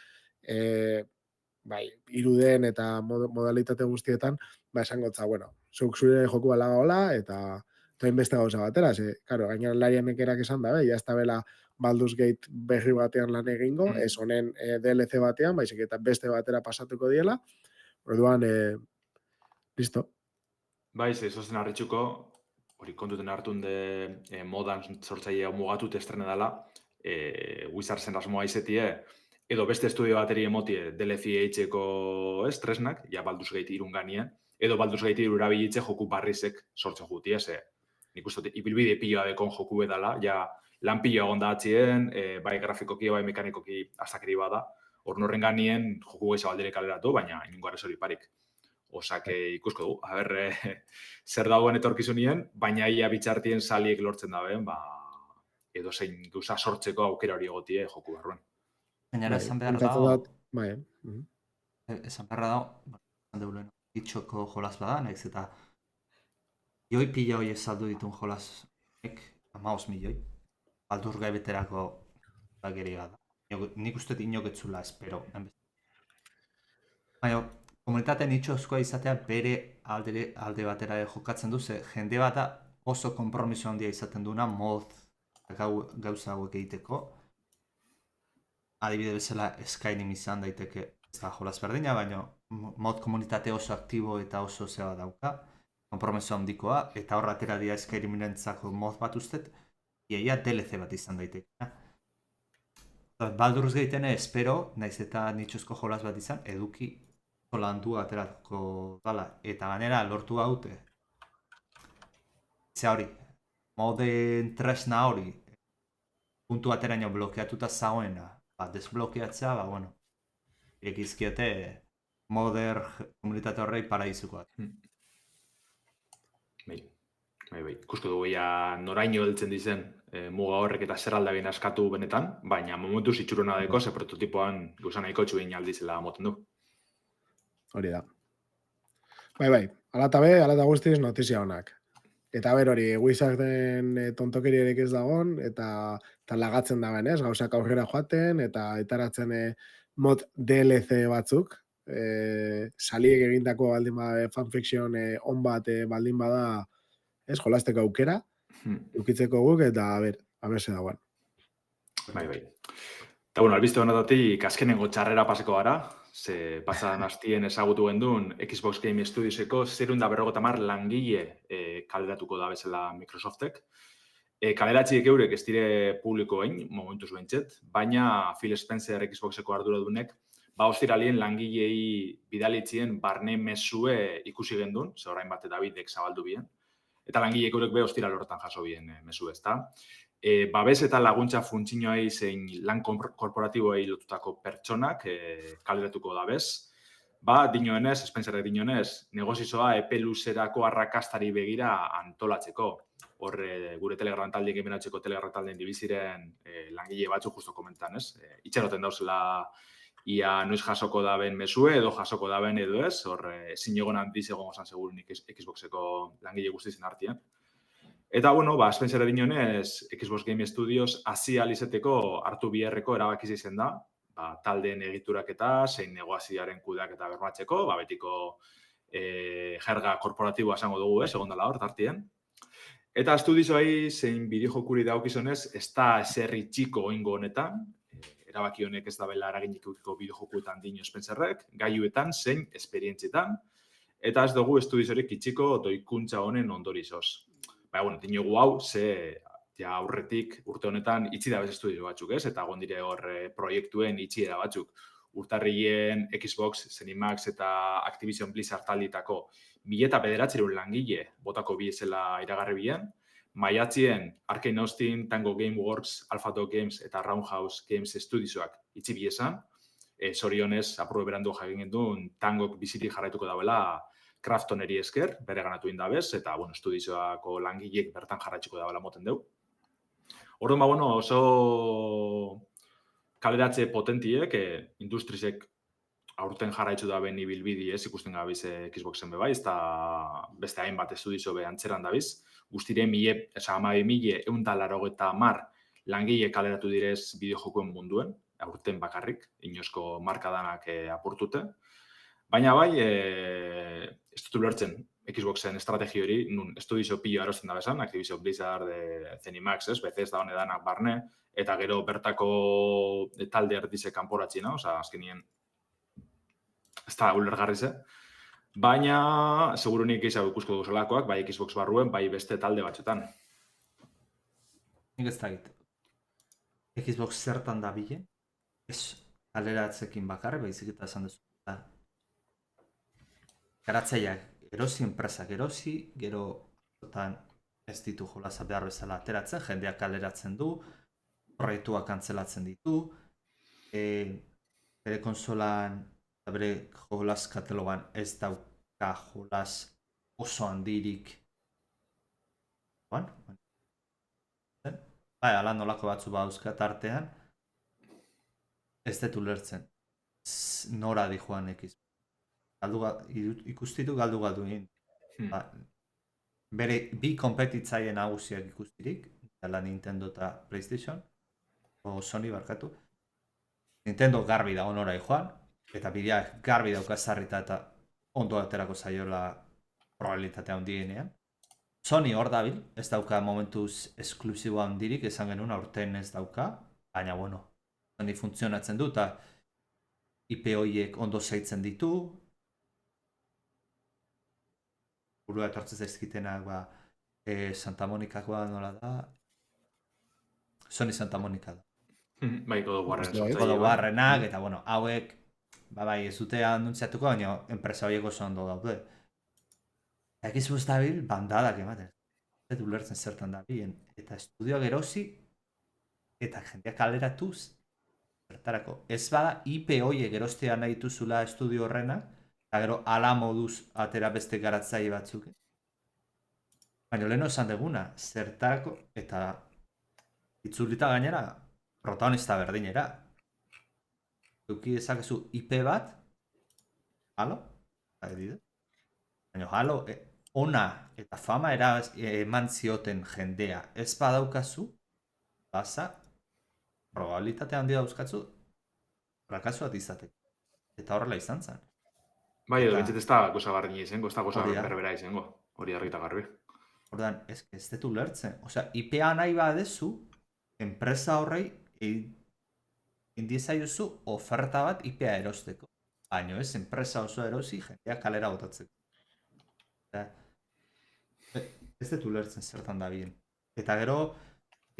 iruden eta modalitate guztietan, esango tza, bueno, zuk zure joku alaga hola, eta beste gauza batera, karo, gainera Larianek erak esan da, ez da bela Baldur's Gate berri batean lan egingo, ez honen DLC batean, baizik eta beste batera pasatuko diela, orduan, listo. Baiz, ez ozen harritxuko, hori kontuten hartun de modan sortzailea mugatut estrene dela, Wizardsen asmoa izetie, edo beste estudio bateri emotie DLC eitzeko tresnak, ja Baldur's Gate irunganien, edo Baldur's Gate irurabilitze joku barrizek sortzen jutia, nik uste ibilbide pila dekon joku edala, ja lan pila egon da atzien, bai grafikoki, bai mekanikoki azakeri bada, hor norren ganien joku gehiago aldire kaleratu, baina ingo arrezori parik. Osak ikusko dugu, zer dagoen etorkizunien, baina ia bitxartien saliek lortzen daben, edo zein duza sortzeko aukera hori egotie joku barruen. Gainera esan behar pentsatzen da, dut, bai, esan beharra da, esan deulen, itxoko jolas bada, nahiz eta joi pila hori saldu ditun jolas, 15 milioi, Baldur gai beterako geri da. Nik uste inoketzula espero. Baina, komunitateen itxozkoa izatea bere alde batera jokatzen du, ze jende bat oso konpromiso handia izaten duna mod gauza hauek egiteko. Adibide bezala Skyrim izan daiteke, ez da jolas berdina, baina mod komunitate oso aktibo eta oso zeba dauka, konpromiso handikoa, eta horra atera dira Skyrimenentzako mod bat ustet, iaia DLC bat izan daiteke. Baldur's Gateen espero, naiz eta nitxozko jolas bat izan, eduki landu aterako dala, eta ganera lortu haute. Ze hori, moden tresna hori, puntu ateraino blokeatuta zagoena, desblokeatzea, bueno, irekizkiete moder komunitate horrei paraizukoak. Bai. Ikusko dugu noraino heltzen dizen muga horrek eta zer aldabien askatu benetan, baina momentu zitxuruna deko, ze prototipoan gauza nahiko txuin aldizela moten du. Hori da. Bai, alata guztiz notizia honak. Eta hori, Wizarden tontokeriarek ez dagon, eta lagatzen daben, ez? Gauzak aurrera joaten, eta etaratzen mod DLC batzuk. Saliek egindako baldin bada, fanfiction on bat baldin bada, ez, jolasteko aukera, eukitzeko guk, eta aberse dagoen. Bai. Eta albiste honetatik azkenengo txarrera paseko gara, ze pasadan hastien ezagutu gendun Xbox Game Studioseko 150 langile kaleratuko da bezala Microsoftek. Kaleratziek eurek ez dire publiko egin, momentuz behintzet, baina Phil Spencer Xboxeko arduradunek, ostiralien langilei bidalitzien barne mesue ikusi gendun, ze orain bat eta bidek zabaldu bien, eta langileek eurek be ostiral horretan jaso bien mesu, ezta. Babes eta laguntza funtzioei zein lan korporatiboei lotutako pertsonak kaleratuko da bez. Dinoenez, Spencerrek dinoenez, negozizoa epe luzerako arrakastari begira antolatzeko. Hor, gure Telegram taldeek emenatzeko Telegram taldeen dibiziren langile batzu justo komentan, ez? Itxaroten dauzela ia noiz jasoko daben mesue edo jasoko daben edo ez, hor ezin egon handiz egon osan segurunik Xboxeko langile guztizen artean. Eta, Spencer edinonez, Xbox Game Studios hasi alizeteko hartu biherreko erabakiz izen da, taldeen egiturak eta zein negoziaren kudeak eta bermatzeko, betiko jerga korporatiboa esango dugu, egon dela hor, tartien. Eta estudiozoai zein bideojokuri daukizonez, ez da eserri txiko oingo honetan, erabaki honek ez da bela eraginik eukiko bideojokuetan dino Spencerrek, gaiuetan zein esperientzietan, eta ez dugu estudiozorik itxiko doikuntza honen ondorizoz. Dinogu hau, ze aurretik urte honetan itxi dabez estudio batzuk, ez? Eta gondire hor proiektuen itxiera batzuk. Urtarrien Xbox, Zenimax eta Activision Blizzard talditako 1900 langile botako biezela iragarri bien. Maiatzien Arkane Austin, Tango Gameworks, Alpha Dog Games eta Roundhouse Games Studiosoak itxi biezan. Zorionez, apurbe berandu jagin gendun, Tangok bizitik jarraituko dauela Kraftoneri esker, bere ganatu indabez, eta, estudioako langileek bertan jarraitxiko dabela moten deu. Orduan, oso kaleratze potentiek, industrizek aurten jarraitzu daben ibilbidi ez, ikusten gabiz Xboxen bebai, ez da beste hainbat estudiozo be antzeran dabiz. Guztire 1280 langile kaleratu direz bideojokuen munduen, aurten bakarrik, inoizko markadanak apurtute. Baina ez dut ulertzen Xboxen estrategi hori, nun estudiozo pilo erosten da bezan, Activision Blizzard, Zenimax, Bethesda honedanak barne, eta gero bertako talde erdize kanporatxina, azkenien ez da ulergarri ze. Baina, segurunik gehiago ikusko dugu zelakoak, bai Xbox barruen, bai beste talde batzuetan. Nik ez dakit. Xbox zertan da bile? Ez kaleratzekin bakarri, baizik eta esan duzu. Garatzaileak erosi, enpresak erosi, gero ez ditu jolasa behar bezala ateratzen, jendeak kaleratzen du, proiektuak kantzelatzen ditu, bere konsolan, bere jolas katalogan ez dauka jolas oso handirik. Bai, ala nolako batzu bauzka tartean, ez dut ulertzen. Nora di joan ekiz. Ikustitu galdu egin. Bere bi konpetitzaile nagusiak ikustirik, dela Nintendo eta PlayStation, o Sony barkatu. Nintendo garbi da onora joan, eta bideak garbi dauka sarrita eta ondo aterako zaiola probabilitatea handienean. Sony hor dabil, ez dauka momentuz esklusiboa handirik, esan genuen aurten ez dauka, baina bueno, Sony funtzionatzen du eta IP horiek ondo zaitzen ditu. Burua etortzen zaizkitenak, Santa Monikakoa nola da? Sony Santa Monika da. Bai, God of Warren. God of Warrenak, eta bueno, hauek, bai, ez dute anuntziatuko, baina enpresa horiek oso ondo daude. Ekizu ez dabil, bandadak ematen. Ez dut ulertzen zertan dabilen. Eta estudioak erosi, eta jendeak kaleratuz, zertarako. Ez bada IP horiek erostea nahi dituzula estudio horrena, eta gero ala moduz atera beste garatzaile batzuk. Baina leheno esan deguna, zertarako, eta itzulita gainera, protagonista berdinera. Euki dezakezu IP bat, Halo, baina Halo, ona eta fama eman zioten jendea ez badaukazu, basa, probabilitate handi dauzkatzu, frakasu bat izateko. Eta horrela izan zen. Bai, edo bintzat ez da goza bardina izango, ez da goza berbera izango, hori argita garbi. Ordan, ez dut ulertzen. Osea, IPA nahi badezu, enpresa horrei indiezaiozu oferta bat IPA erosteko. Baina ez, enpresa oso erosi, jendeak kalera botatzeko. Ez dut ulertzen zertan da bien. Eta gero,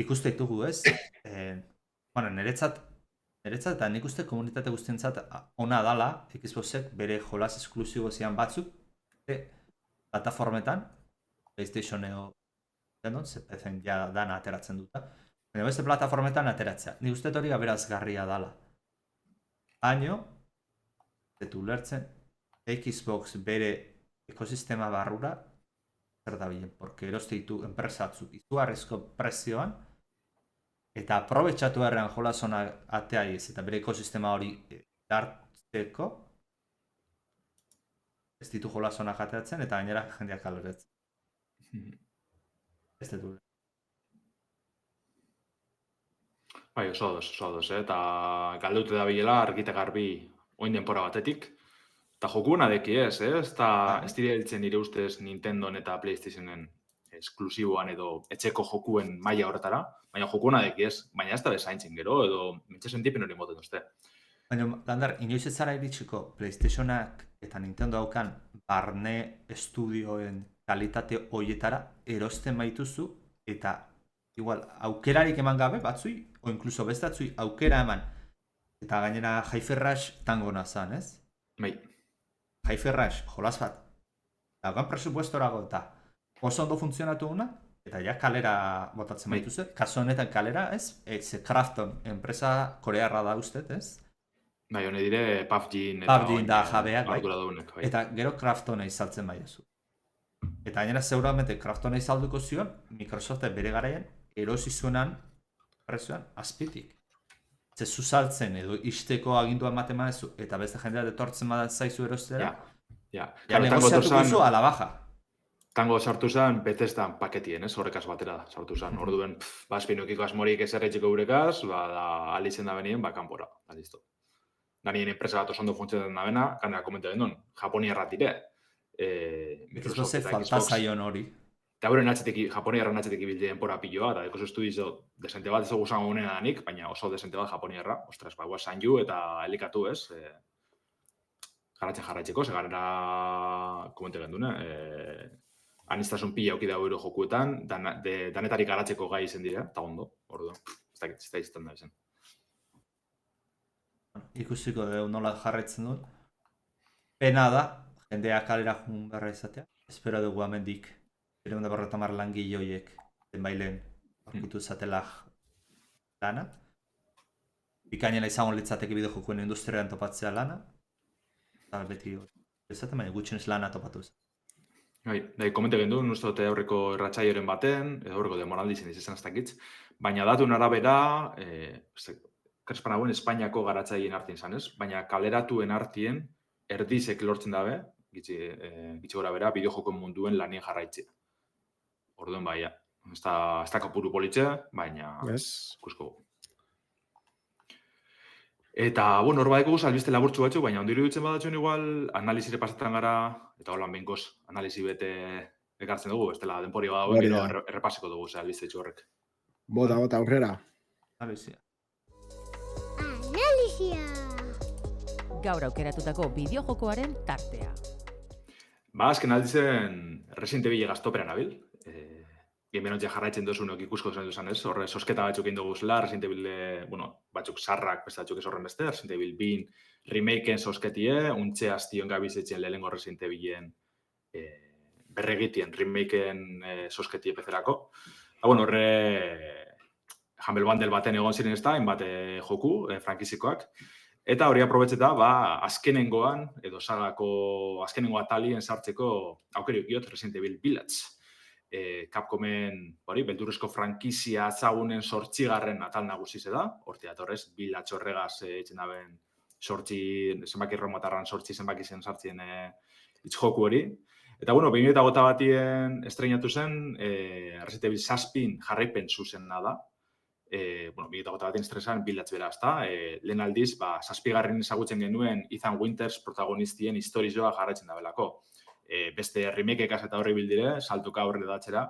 ikuste ditugu ez, niretzat eta nik uste komunitate guztientzat ona dala, Xboxek bere jolas esklusibo zian batzuk, plataformetan, PlayStation eo, PC-en ja dana ateratzen duta, baina beste plataformetan ateratzea. Nik uste hori aberazgarria dala. Baino, ez dut ulertzen, Xbox bere ekosistema barrura, zer da bilen, porque eroste ditu enpresatzuk izugarrizko prezioan, eta aprobetxatu errean jolasona atea ez, eta bere ekosistema hori dartzeko, ez ditu jolasona jateatzen, eta gainera jendeak kaloretzen. Ez dut ulertzen. Bai, oso ados, eta galdeute da bilela argita garbi oin denpora batetik. Eta jokuna deki ez dira hiltzen nire ustez Nintendon eta PlayStationen esklusiboan edo etxeko jokuen maila horretara, baina jokuna deki ez, baina ez da bezaintzen gero, edo mentxe sentipen hori moten duzte. Baina, Landar, inoiz ez zara iritsiko PlayStationak eta Nintendo haukan barne estudioen kalitate horietara erosten baituzu, eta igual, aukerarik eman gabe batzui, o inkluso bestatzui aukera eman, eta gainera Hi-Fi Rush tango nazan, ez? Bai. Hi-Fi Rush, jolas bat, daukan presupuestorago eta oso ondo funtzionatu guna, eta ja kalera botatzen baituzu, kaso honetan kalera, ez? Krafton, enpresa korearra da ustez, ez? Bai, hone dire PUBG da jabeak, bai. Bai. Eta gero Kraftona izaltzen baiozu. Eta gainera seguramente Kraftona izalduko zion, Microsoftek bere garaian erosi zuenan prezioan azpitik. Ze zuzaltzen edo isteko agindua ematen badezu eta beste jendea detortzen badan zaizu erostera. Ja. Negoziatuko zu a la baja. Tango sartu zen Bethesdan paketien, ez? Horrekaz batera sartu zen. Orduen, espinukiko asmorik ez erretxeko gurekaz, da alitzen da benien, kanpora. Listo. Danien enpresa bat oso ondo funtzionatzen da bena, kanera komentu den duen, Japoniarra dire. Microsoft eta falta zaion hori. Eta beren Japoniarra atxetik ibildi denpora piloa, eta ekoso estudizo desente bat ez dugu zango honena danik, baina oso desente bat Japoniarra, ostras, Sanju eta elikatu ez, garatzen jarraitzeko, ze garera komente gendune, anistazun pila auki dago jokuetan, danetarik garatzeko gai izen dira, eta ondo, orduan, ez da izten da izan. Ikusiko dugu nola jarraitzen duen. Pena da, jendeak kalera jun berra izatea. Espero dugu amendik 250 langile horiek zenbailen aurkitu zatela lana. Bikainena izango litzateke bideojokoen industrian topatzea lana. Eta beti ezaten, baina gutxinez lana topatuz. Bai, komente gendun, uste dute aurreko irratsaioren baten, edo aurreko demoraldizen izan ez dakitz, baina datuen arabera, Krespan hauen Espainiako garatzaileen artien izan ez, baina kaleratuen artien erdizek lortzen dabe, gitxi gora bera, bideojokoen munduen lanien jarraitzea. Orduan baia, ez da kopuru politxea, baina ikusko. Eta, bueno, hor badeko albiste laburtzu batzuk, baina ondiru dutzen badatxuen igual, analizire pasetan gara, eta holan benkoz, analizi bete ekartzen dugu, ez dela denpori badago, gero errepasiko dugu, albiste etxu horrek. Bota, aurrera. Analizia. Gaur aukeratutako bideojokoaren tartea. Azken aldizen Resident Evil gaztopera nabil. Gemenotja jarraitzen duzunok ikusko zen duzan ez, horre sosketa batzuk egin duguzela, Resident Evil, batzuk sarrak, beste batzuk ez horren beste, Resident Evil 2 remakeen sosketie, untxe aztion gabizetzen lehenengo Resident Evilen berregitien remakeen sosketie pezerako. Horre Humble Bundle baten egon ziren ez da, hainbat joku, frankizikoak. Eta hori aprobetzeta, azkenengoan, edo sagako azkenengo atalien sartzeko aukeri ukiot Resident Evil Village. Capcomen, beldurrezko frankizia azagunen 8. atal nagusiz da, horti datorrez, Village horregaz etxen daben zenbaki romatarran 8 zenbaki zen sartzien joku hori. Eta, 2008 batien estreinatu zen, Resident Evil 7 jarraipen zuzena da. 2008 batien estresan Village beraz da. Lehen aldiz, 7. ezagutzen genuen Ethan Winters protagonistien historizoa jarraitzen da belako. Beste remakeekaz eta horri bildire, saltuka horre datxera,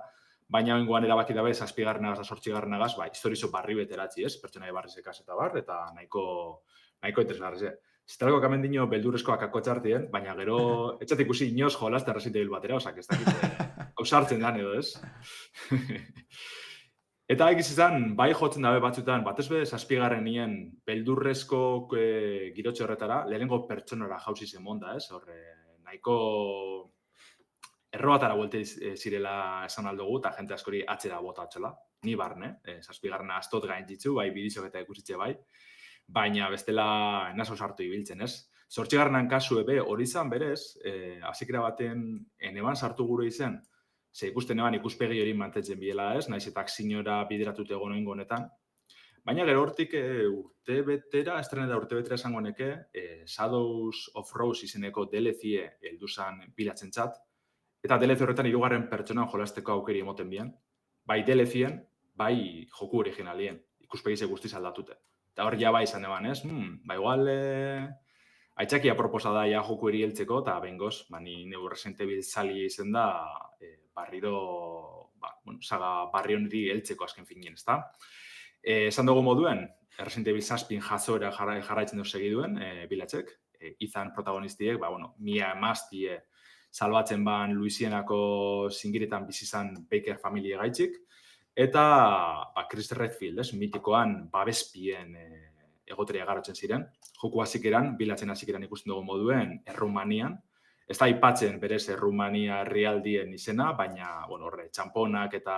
baina oingoan erabaki dabe 7. da 8. historizo barri beteratzi ez, pertsonai barrizekaz eta bar, eta nahiko interesgarri. Zitalako kamen dino beldurrezkoak akotxartien, baina gero etxat ikusi inoz jolazte Resident Evil batera, osak ez dakit, hausartzen dan edo ez. Eta egiz izan, bai jotzen dabe batzutan, batez be 7. nien beldurrezko girotxe horretara, lehenengo pertsonara jauzi zen monda ez, horre nahiko errobatara buelte zirela esan aldugu, eta jente askori atzera botatxela, ni barne, 7. astot gaintzitzu, bai bidizok eta ikusitxe bai, baina bestela naso sartu ibiltzen, ez? 8. kasu ebe hori izan berez, azikera baten eneban sartu gure izen, ze ikusten eban ikuspegi hori mantetzen biela ez, naiz eta aksinora bideratute egon honetan, baina gero hortik estreneta urte betera esango neke, Shadows of Rose izeneko DLC heldu zan bilatzen txat, eta DLC horretan 2. pertsonan jolasteko aukeri emoten bian, bai DLC-en, bai joku originalien, ikuspegize guztiz aldatute. Eta hor ja bai izan eban ez, igual aitzakia proposa da ja joku eri heltzeko, eta bengoz, ni neu Resident Evil zali izen da, saga barri honeri heltzeko azken finien, ez da? Esan dugu moduen, Resident Evil 7 jazoera jarraitzen dut segiduen, bilatzek, Ethan protagonistiek, Mia emaztie salbatzen ban Louisianako zingiretan bizizan Baker familie gaitzik, eta Chris Redfield, mitikoan babespien egoteria garotzen ziren, joku hasikeran, bilatzen hasikeran ikusten dugu moduen, Errumanian, ez da aipatzen berez Errumania herrialdien izena, baina, horre, txamponak eta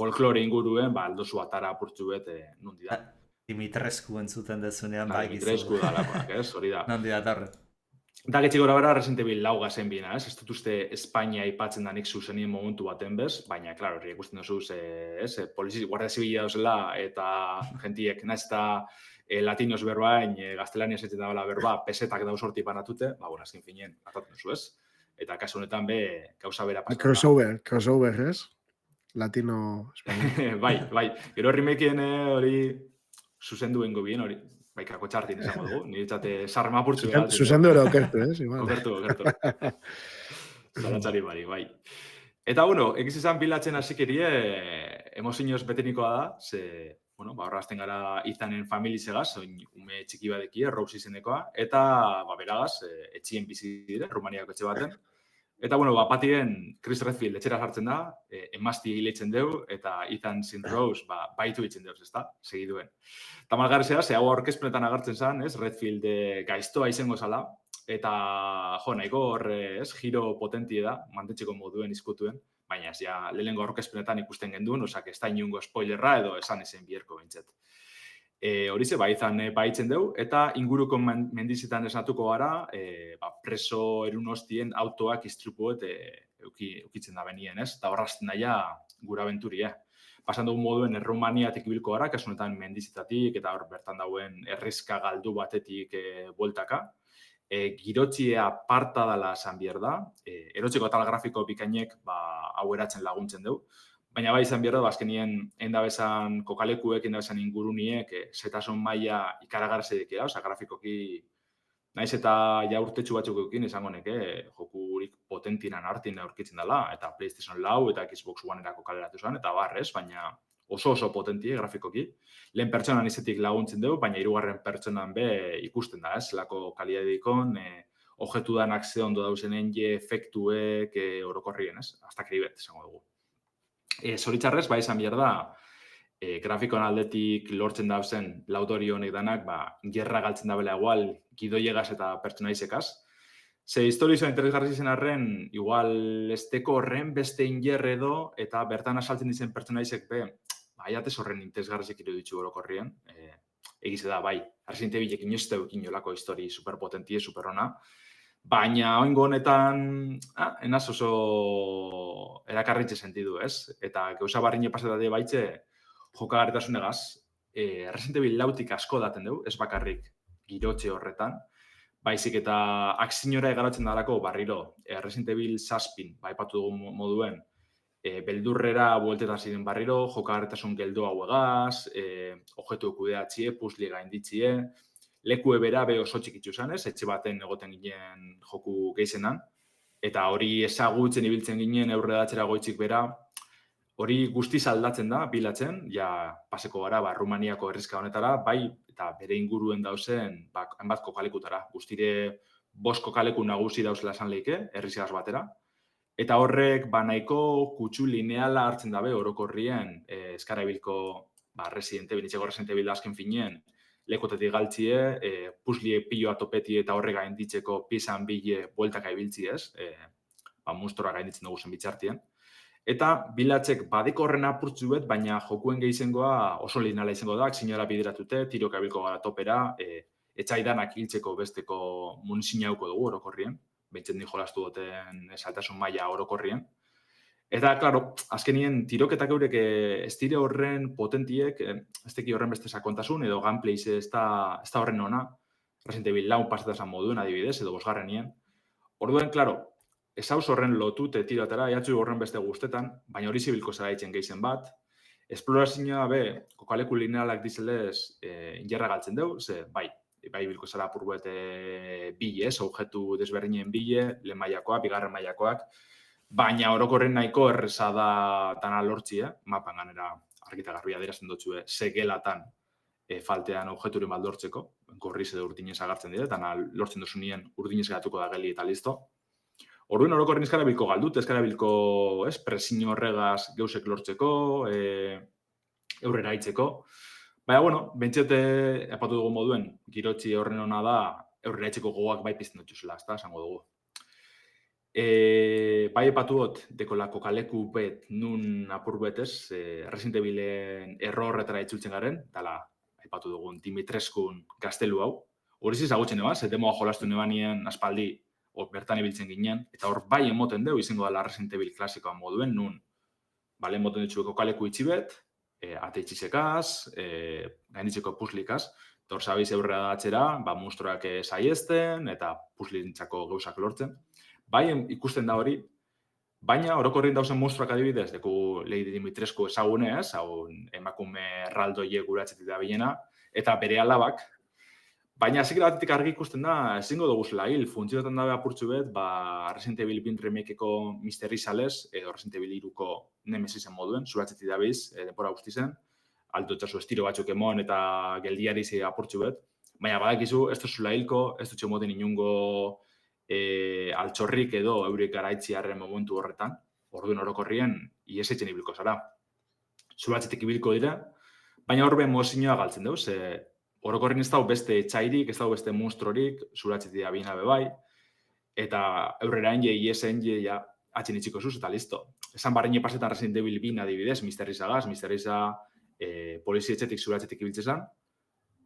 folklore inguruen, aldozu atara apurtzu bet, nondi da. Dimitrescu entzuten dezunean, Dimitrescu dalakoak, ez, hori da. Nondi da, tarre. Da getxik gora bera, Resident Evil lauga zen biena, ez? Ez dut uste Espainia aipatzen danik zuzenien momentu baten bez, baina, klaro, hori ikusten duzu, guardia zibila dozela, eta gentiek naiz eta latinos berbain, gaztelania zetzen dabela berba, pesetak dauz horti panatute, azken finien, atatzen duzu, ez? Eta kasu honetan be, gauza bera pasatzen. Crossover, ez? Latino, español. Bai. Gero remakeen hori zuzendu bengo bien hori. Bai, kako txartin esango dugu. Niretzate sarma apurtzu. Zuzendu ero okertu, ez? Okertu. Zalantzari bai. Eta, egiz izan bilatzen hasikerie emozioz betenikoa da, ze, horra azten gara Ethanen familizegaz, ume txiki badekie, Rose izenekoa, eta, beragaz, etxien bizi dire, Rumaniako etxe baten. Eta, batien Chris Redfield etxera sartzen da, emazti hileitzen deu, eta Ethan St. Rose baitu itzen deuz, ez da, segiduen. Eta malgarrizea, ze hau aurkezpenetan agertzen zen, ez, Redfield gaiztoa izango zala, eta jo, nahiko giro potentie da, mantentzeko moduen izkutuen, baina ez, ja, lehenengo aurkezpenetan ikusten genduen, osak ez da inungo spoilerra edo esan ezen bierko bintzet. Horize, izan baitzen dugu, eta inguruko mendizitan esnatuko gara, preso erunostien autoak istripuet eukitzen da benien, ez? Eta horrazten daia gura abenturia. Pasan dugu moduen Errumaniatik ibilko gara, kasunetan mendizitatik, eta hor bertan dauen errizka galdu batetik bueltaka. Girotxie aparta dela esan behar da, erotzeko atal grafiko bikainek hau eratzen laguntzen dugu. Baina bai izan behar da, azkenien endabezan kokalekuek, endabezan inguruniek, zetasun maila ikaragarzedik, oza, grafikoki naiz eta ja urtetxu batzuk eukin izango neke, jokurik potentinan hartin aurkitzen dela, eta PlayStation 4 eta Xbox One-erako kaleratu zen, eta barrez, baina oso potentie grafikoki. Lehen pertsonan izetik laguntzen dugu, baina hirugarren pertsonan be ikusten da, zelako kalidadikon, objetu danak ze ondo dauzen enge, efektuek, orokorrien, hasta kribet, izango dugu. Zoritzarrez, izan behar da, grafikoan aldetik lortzen dauzen laudori honek danak, gerra galtzen dabela igual gidoiegaz eta pertsonaizekaz. Ze historizo interesgarri zen arren, igual esteko horren beste inger edo, eta bertan asaltzen dizen pertsonaizek be, aiatez horren interesgarrizik iruditzu orokorrien. Egize da, Resident Evilek inoizte eukin jolako histori superpotentie, superona. Baina oingo honetan, enaz oso erakarritze sentidu, ez? Eta gauza barrine pasetate baitze, jokagarritasunegaz, Resident Evil lautik asko daten dugu, ez bakarrik girotxe horretan, baizik eta akzinora egaratzen dalako barriro, Resident Evil 7, aipatu dugu moduen, beldurrera bueltetan ziren barriro, jokagarritasun geldo hauegaz, objetu kudeatxie, puzli gainditxie, leku ebera be oso txikitzu zanez, etxe baten egoten ginen joku geizenan, eta hori ezagutzen ibiltzen ginen aurredatzera goitzik bera, hori guztiz aldatzen da, bilatzen, ja paseko gara, Rumaniako herrizka honetara, eta bere inguruen dauzen, hainbat kokalekutara, guztire 5 kokaleku nagusi dauzela esan lehike, herrizkaz batera, eta horrek nahiko kutsu lineala hartzen dabe orokorrien eskarabilko Resident Evil, itxeko Resident Evil azken finien, lekotetik galtzie, puzlie piloa topeti eta horre gainditzeko piezan bile bueltaka ibiltzi ez, mustora gainditzen dugu zen bitxartien. Eta bilatzek badeko horren apurtzu bet, baina jokuen gehizengoa oso lineala izango da, akzinora bideratute, tirok abilko gara topera, etxaidanak hiltzeko besteko munizina hauko dugu orokorrien, behintzen di jolastu duten saltasun maila orokorrien. Eta, klaro, azkenien tiroketak eurek ez dire horren potentiek, ez teki horren beste sakontasun, edo gameplay ez da horren ona, Resident Evil 4 pasatazan moduen adibidez, edo 5. Orduen, klaro, ez hauz horren lotute tiroatera, jatzu horren beste guztetan, baina hori zibilko zara itzen geizen bat. Esplorazioa be, kokaleku linealak dizelez ingerra galtzen dugu, ze bai bilko zara apurbuet bile, objetu desberdinen bile, lehen mailakoak, bigarren mailakoak, baina orokorren nahiko erreza da dana lortzi, mapan ganera argita garbia adierazten dutxue, segelatan faltean objeturen bat lortzeko, gorriz edo urdinez agartzen dira, dana lortzen duzu nien urdinez gatuko da geli eta listo. Orduan orokorren eskarabilko galdut, eskarabilko presio horregaz geusek lortzeko, eurrera hitzeko. Baina, bueno, bentsete, epatu dugu moduen, girotzi horren hona da, eurrera hitzeko gogoak bai pizten dutxuzela, ez da, esango dugu. Bai epatu dut, dekolako kaleku bet nun apur betez, Resident Evilen errorretara itzultzen garen, dala, epatu dugun Dimitreskun gaztelu hau. Horiz izagutzen ebaz, demoa jolastu nebanien aspaldi bertan ibiltzen ginen, eta hor bai emoten dugu izango dela Resident Evil klasikoa moduen, nun, bale emoten dutxueko kaleku itxibet, ate itxizekaz, gainditzeko puzlikaz, eta hor zabiz eurrera datzera, monstruak saiesten, eta puzlintzako gauzak lortzen. Bai, ikusten da hori, baina orokorrin dauzen monstruak adibidez, deku Lady Dimitrescu ezagunez, hau emakume erraldoiek guratzetik da bilena, eta bere alabak, baina zikera batetik argi ikusten da, ezingo dugu zela hil, funtzioetan dabe apurtzu bet, Resident Evil 2 remakeeko Misteri Sales, edo Resident Evil 3ko Nemesisen moduen, zuratzetik da biz, denpora guzti zen, altotxasu estiro batzuk emon eta geldiari ze apurtzu bet, baina badakizu, ez duzula hilko, ez dutxe moten inungo altxorrik edo eurik garaitziarren momentu horretan, orduen orokorrien, iesetzen ibilko zara. Zuratzetik ibilko dira, baina horbe mozinoa galtzen dugu, ze orokorren ez dago beste etxairik, ez dago beste monstruorik, zuratxetia bina bebai, eta aurrera enge, ISN, ja, atxen itxiko zuz, eta listo. Esan barreine pasetan Resident Evil 2 adibidez, Misterisa gaz, Misterisa polizietxetik zuratxetik ibiltzezan,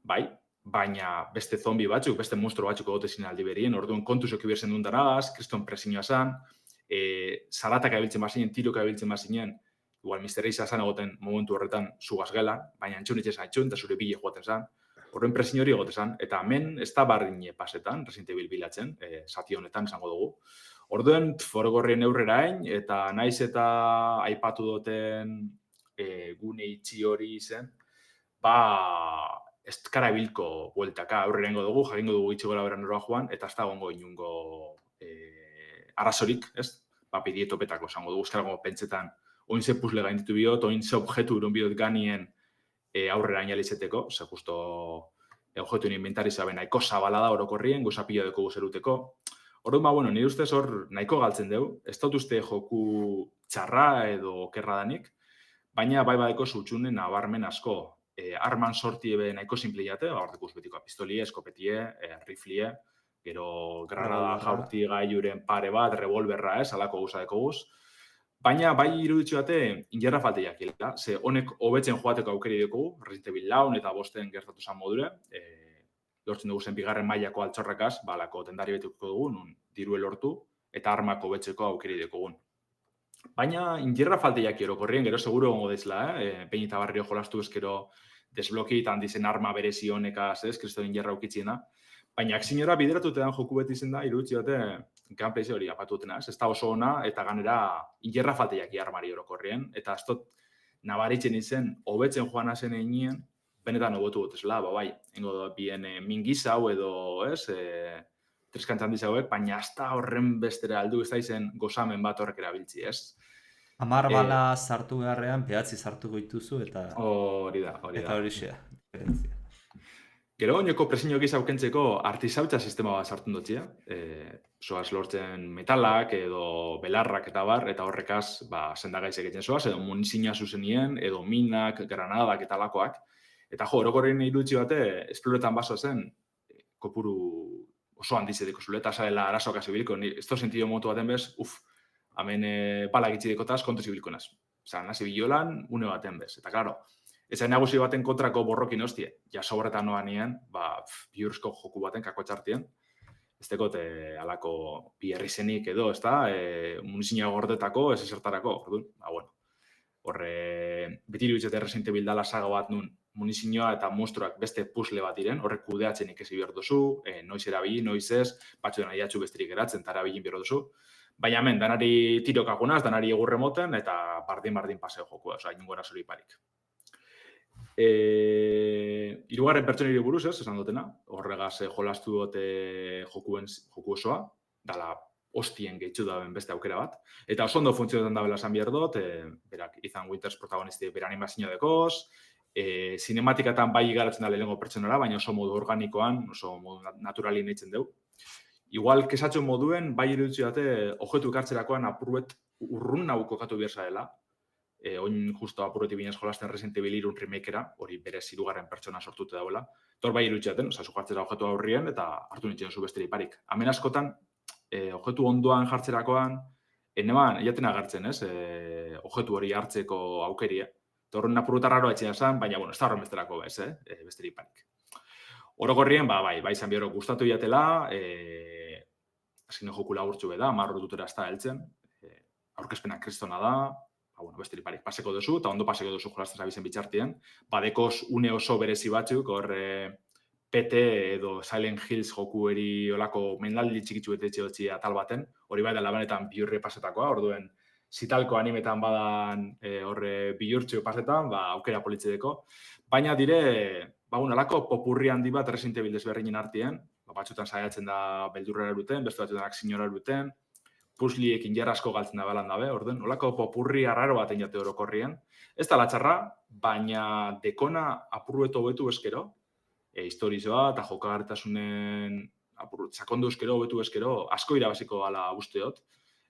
bai, baina beste zombi batzuk, beste monstro batzuk egote zinen aldi berien, orduan kontuzok iberzen duen danagaz, kriston presinioa zan, zaratak abiltzen bazinen, tirok abiltzen bazinen, igual Misterisa zan egoten momentu horretan zugaz gelan, baina antxunitxe zaitxun, eta zure bile joaten zan, horren presin hori egote zan, eta hemen ez da barrine pasetan, Resident Evil bilatzen, zati honetan izango dugu. Orduen, forogorrien aurrerain, eta naiz eta aipatu duten gune itxi hori zen, ez kara bilko bueltaka aurrerengo dugu, jakingo dugu itxi gora beran eroa joan, eta ez da gongo inungo arazorik, ez? Pidietopetako esango dugu, eskarago pentsetan, oin ze puzle gainditu biot, oin ze objetu urun biot ganien aurrera inalizeteko, ze justo objektu inventarizia nahiko zabala da orokorrien, gozapila deko guzeruteko. Orduan, bueno, nire ustez hor nahiko galtzen dugu, ez dut uste joku txarra edo kerra danik, baina bai badeko zutxunen nabarmen asko. Arman sorti ebe nahiko simpliate, horrekuz betikoa pistolie, eskopetie, riflie, gero granada jaurti gaiuren pare bat, revolverra alako guzadeko guz. Baina bai iruditzu bate ingerra falteiak hilda, ze honek hobetzen joateko aukeri dugu, Resident Evil 4 eta 5 gertatu zan modure, lortzen dugu zen bigarren mailako altxorrakaz, balako tendari betuko dugu, nun dirue lortu, eta armako hobetzeko aukeri dugun. Baina ingerra falteiak orokorrien, gero seguro gongo dezla, pein eta barrio jolastu ezkero desblokitan dizen arma berezi honekaz, kriston ingerra aukitziena. Baina aksinora bideratutean joku beti zen da, iruditzi bate, gameplay hori apatutena, ez da oso ona, eta ganera ingerra falteiak armari orokorrien, eta ez dut nabaritzen izen, hobetzen joan zen egin, benetan hobetu gotezela, bai, ingo bien mingizau edo, treskantzan dizauek, baina ez da horren bestera aldu, ez da izen gozamen bat horrek erabiltzi, ez? 10 bala sartu beharrean, behatzi sartuko dituzu, eta... Hori da. Eta hori xea, diferentzia. Gero, oinoko presinio giza aukentzeko artizautza sistema bat sartun dutxia. Soaz lortzen metalak edo belarrak eta bar, eta horrekaz sendagaiz egiten soaz, edo munizina zuzenien, edo minak, granadak eta lakoak. Eta orokorren iruditzi bate, esploretan baso zen, kopuru oso handizedeko zule, eta zarela arazoak azibiliko. Ez da sentido motu baten bez, hemen balak itxidekotaz kontu zibiliko naz. Osa, nazi bilolan, une baten bez. Eta, klaro, ezain nagusi baten kontrako borrokin hostie, jaso horretan noan nien, bihurrizko joku baten kako txartien, ez dekot alako pierrizenik edo, ez da, munizina gordetako, ez esertarako, orduan, bueno, horre, beti iruditzete Resident Evil dala saga bat nun, munizioa eta monstruak beste puzzle bat diren, horrek kudeatzen ikesi behar duzu, noiz erabili, noiz ez, batxuden aiatxu besterik eratzen, eta erabilin behar duzu, baina hemen, danari tirokagunaz, danari egurre moten, eta bardin paseo jokua, oza, inungo erazori parik. Hirugarren pertsonari buruz, esan dutena, horregaz jolastu dute joku osoa, dala hostien gehitzu daben beste aukera bat, eta oso ondo funtzionetan dabela esan behar dut, berak Ethan Winters protagonisti bere animazio dekoz, sinematikatan bai garatzen da lehenengo pertsonara, baina oso modu organikoan, oso modu naturalien eitzen dugu. Igual, kesatxo moduen, bai iruditzu dute, objektu ikartzerakoan apurruet urrun nahu kokatu behar dela, oin justo apurreti binez jolasten Resident Evil 3 remakera, hori berez hirugarren pertsona sortute dauela. Tor bai iruditzaten, zujartzera objektu aurrien, eta hartu nintzen zu besteri parik. Hemen askotan, objektu ondoan jartzerakoan, eneban, jaten agertzen, ez? Objektu hori hartzeko aukeria. Horren apurruta raro etxea zen, baina, bueno, ez da horren besterako bez, besteri parik. Orokorrien, bai, zan bioro gustatu jatela, azken joku laburtzu beda, marro dutera ez da heltzen, aurkezpenak kristona da, besteri parik paseko duzu, eta ondo paseko duzu jolazten zabizen bitxartien. Badekoz une oso berezi batzuk, hor PT edo Silent Hills joku eri olako menlaldi txikitzu bete etxe atal baten, hori bai da labanetan biurre pasetakoa, orduen zitalko animetan badan bihurtxo pasetan, aukera politzedeko. Baina dire, alako popurri handi bat Resident Evil desberdinen artien, batzutan saiatzen da beldurra eruten, beste batzutan aksinora eruten, puzzliek injar asko galtzen da belan dabe, orden, olako popurri arraro baten jate orokorrien. Ez da latxarra, baina dekona apurrueto betu eskero, historizoa eta jokagarritasunen sakondu eskero, betu eskero, asko irabaziko gala usteot,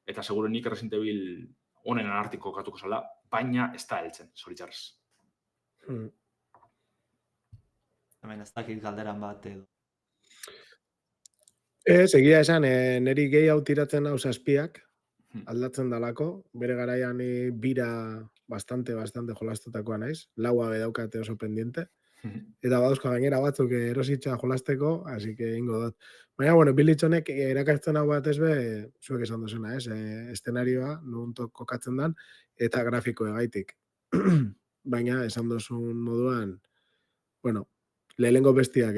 eta segurenik Resident Evil honen artiko katuko zala, baina ez da heltzen, zoritxarrez. hemen ez dakit galderan bat edo. Egia esan, niri gehi hau tiratzen hau zazpiak, aldatzen dalako, bere garaian bira bastante jolastutakoa naiz, laua bedaukate oso pendiente, eta badauzko gainera batzuk erositza jolasteko, así que ingo dut. Baina, bueno, Bilitzonek erakartzen hau bat ezbe, zuek esan duzuna, eszenarioa, nuntok kokatzen dan, eta grafiko egaitik. Baina, esan duzun moduan, bueno, lehenengo bestiak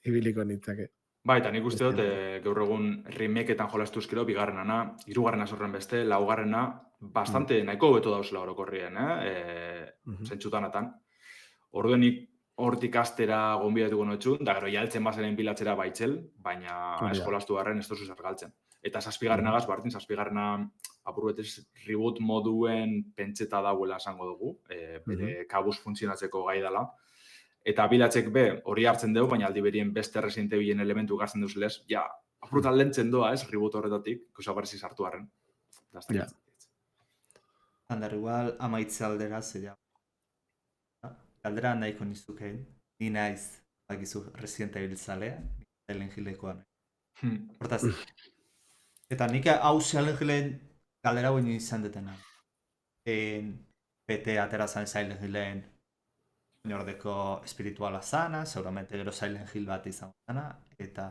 ibiliko nintzake. Bai, eta nik uste dut, gaur egun remakeetan jolastuz gero, bigarrenana, hirugarrena zorren beste, laugarrena, bastante nahiko beto dauzela orokorrien, zentsutanatan. Orduenik hortik astera gonbidatuko notxun, da gero jaltzen bazaren bilatzera baitzel, baina ez jolastu garren ez dozu zer galtzen. Eta zazpigarrenagaz, Bartin, zazpigarrena apurbetez reboot moduen pentseta dauela esango dugu, bere kabuz funtzionatzeko gai dela. Eta bilatzek hori hartzen dugu, baina aldi berien beste Resident Evilen elementu gazten duzulez, ja, apurtan lentzen doa, reboot horretatik, ikusa barrizi sartu harren. Ja. Handar, igual, amaitze aldera, zeia. Galdera nahiko nizukein, ni naiz, bakizu, Resident Evil zalea, Silent Hillekoan. Hortaz, eta nik hau Silent Hillen galdera guen izan detena. PT atera zan Silent Hillen ordeko espirituala zana, seguramente gero Silent Hill bat izango zana, eta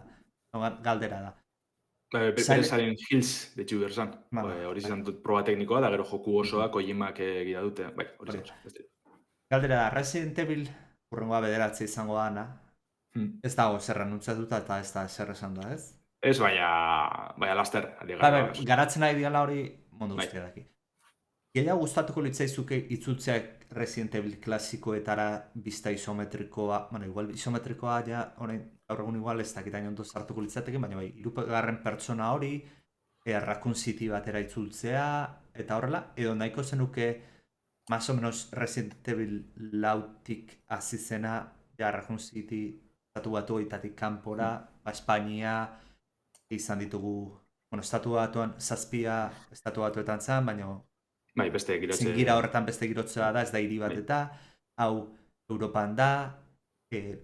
galdera da. Silent Hills betxu berzan. Hori izan dut proba teknikoa, da gero joku osoa Kojimak gira dute. Bai, hori izan. Galdera da, Resident Evil urrengoa bederatzi izango dana, ez dago zer anuntziatuta eta ez da zer esan da, ez? Ez, baina laster. Garatzen ari diala hori mundu guztia daki. Gehiago gustatuko litzaizuke itzultzeak Resident Evil klasikoetara bizta isometrikoa, bueno, igual isometrikoa ja, gaur egun igual ez dakit hain ondo sartuko litzateke, baina bai, hirugarren pertsona hori, Raccoon City batera itzultzea, eta horrela, edo nahiko zenuke, más o menos Resident Evil lautik hasi zena, ja, Raccoon City estatu batuetatik kanpora, Espainia, izan ditugu, bueno, estatu batuan, zazpia estatu batuetan zan, baina bai, beste girotze. Zingira horretan beste girotzea da, ez da hiri bat eta, hau Europan da,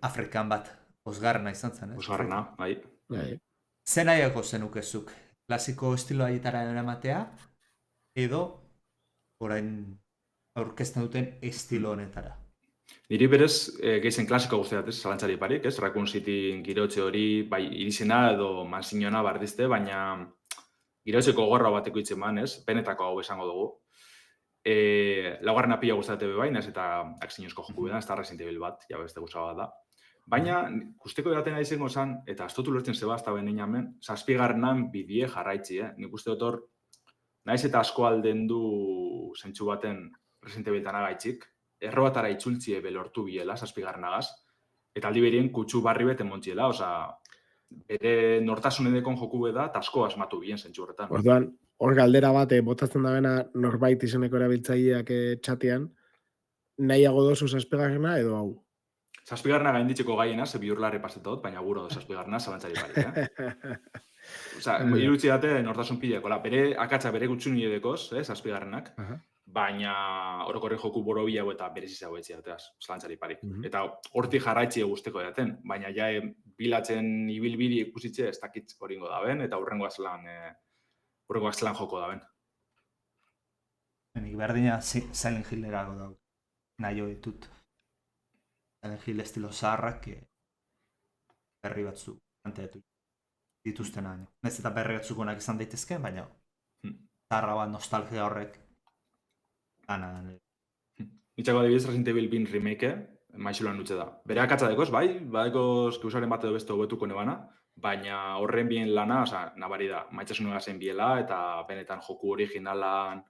Afrikan bat osgarrena izan zen, ez? Osgarrena, bai. Ze nahiako zenukezuk? Klasiko estiloa aitara eramatea, edo orain aurkezten duten estilo honetara? Niri berez, gehizen klasiko guztiat, ez, zalantzari parik, ez? Raccoon City girotze hori, bai, irizena edo mansiñona bardizte, baina girotzeko gorra bateko itzeman, ez? Benetako hau esango dugu. Laugarren apila guztate bebain, ez eta aksinozko joku beda, ez da Resident Evil bat, ja beste guzaba da. Baina, guzteko edatena izango zen, eta ez dut ulertzen zeba, ez da behin hemen, zazpigarrenan bidie jarraitzi, nik uste dut hor, naiz eta asko alden du zentsu baten Resident Evil tanagaitzik, errobatara itzultzie belortu biela, zazpigarrenagaz, eta aldi berien kutsu barri bete montziela, oza, bere nortasun edekon joku beda, eta asko asmatu bien zentsu horretan. Orduan, hor galdera bat, botatzen da bena norbait izeneko erabiltzaileak txatean, nahiago dozu zazpigarrena edo hau? Zazpigarrena gainditzeko gaiena, ze biurlarri pasetot, baina guro do zazpigarrena zalantzari pari, Osa, irutzi date nortasun pileko, bere akatza bere gutxuni edekoz, zazpigarrenak, baina orokorri joku borobila eta berezi zau etziateaz, zalantzari parik. Eta hortik jarraitzi guzteko edaten, baina ja bilatzen ibilbidi ikusitze ez dakitz horingo daben, eta hurrengo azlan joko daben. Nik berdina Silent Hill erago dago, nahi hori ditut. Silent Hill estilo zaharrak berri batzu anteatu dituzten aino. Nez eta berri batzuk onak izan daitezke, baina zaharra bat nostalgia horrek gana. Itxako adibidez Resident Evil 2 remake, maixulan nutxe da. Bere akatza dekoz, bai, badekoz keusaren bat edo beste hobetuko nebana, baina horren bien lana, nabari da, maitxasun egazen biela, eta benetan joku originalan,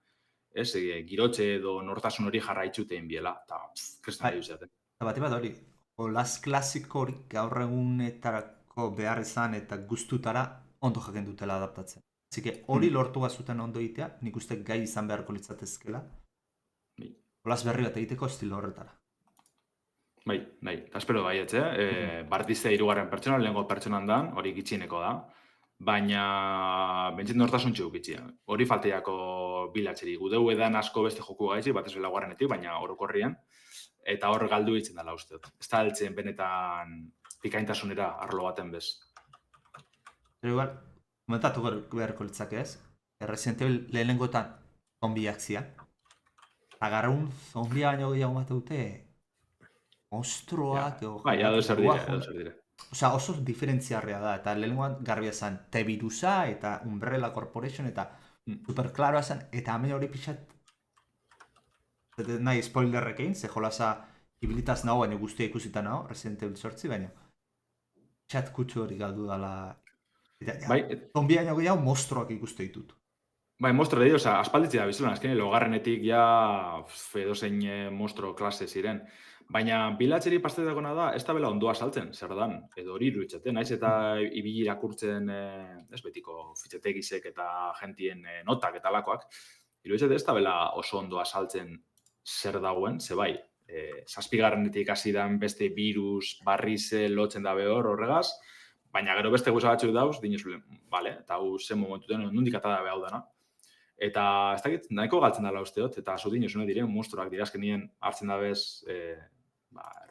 girotxe edo nortasun hori jarraitzuteen biela, eta kristan nahi duzeaten. Eta bat hori, olaz klasiko hori gaur egunetarako behar izan eta guztutara ondo jaken dutela adaptatzen. Zike hori lortu bazuten ondo egitea, nik uste gai izan beharko litzatezkela, olaz berri bat egiteko estilo horretara. Bai, eta espero baietz, Bartizte hirugarren pertsona, lehengo pertsonan dan, hori gitxineko da, baina bentzit nortasun txuk gitxia. Hori falteiako bilatxeri, gudeu edan asko beste joku gaitzi, bat ez laugarrenetik, baina orokorrian, eta hor galdu ditzen dela uste dut. Ez da heltzen benetan pikaintasunera arlo baten bez. Pero igual, komentatu beharko litzake ez? Resident Evil lehenengoetan zombiak zian. Eta garun zombia baino gehiago mate dute monstruoak edo... Bai, edo zer dire. Osa, oso diferentziarria da, eta lehenengoan garbia zen T-Virusa eta Umbrella Corporation eta superklaroa zen, eta hemen hori pixat nahi spoilerrekin, ze jolasa ibilitaz nago, baina guztia ikusita nago, Resident Evil 8, baina pixat kutsu hori galdu dala. Bai, zombia baino gehiago monstruoak ikuste ditut. Bai, monstro da, oza, aspalditzea bizitzen, azkenean, logarrenetik ja edozein monstro klase ziren. Baina bilatxeri pastetako da, ez da bela ondoa saltzen, zer dan, edo hori iruditzen, naiz eta ibili irakurtzen, ez betiko fitxetegizek eta gentien notak eta lakoak, iruditzen ez da bela oso ondoa saltzen zer dagoen, ze bai, zazpigarrenetik hasi dan beste virus, barrize, lotzen da behor horregaz, baina gero beste guza batzuk dauz, dinezulen, bale, eta hau zen momentuten, nondik ata da behau dana. Eta ez dakit, nahiko galtzen dela usteot, eta zu dinezune diren monstruak dira azkenien hartzen da bez,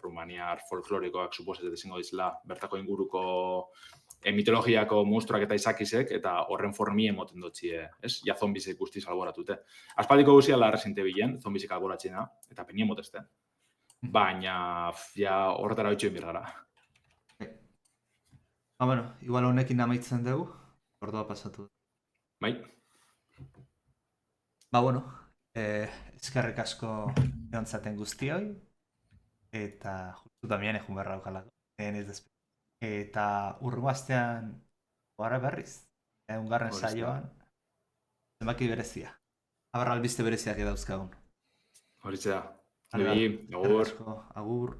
rumaniar folklorikoak suposetet izango dizela bertako inguruko mitologiako monstruak eta izakizek, eta horren formie moten dutzie, ez? Ja zombizek guztiz alboratute. Aspaldiko guziala Resident Evilen, zombizek alboratzena, eta penien motezte. Baina, ja horretara hoitxoen birgara. Bueno, igual honekin amaitzen dugu, ordua pasatu. Bai. Bueno, eskerrik asko egontzaten guztioi, eta justu tamien egun berra aukalako, eta urrengo astean gara berriz, ungarren saioan, zenbaki berezia. Aber albiste bereziak edauzkagun. Horitzea. Agur. Agur.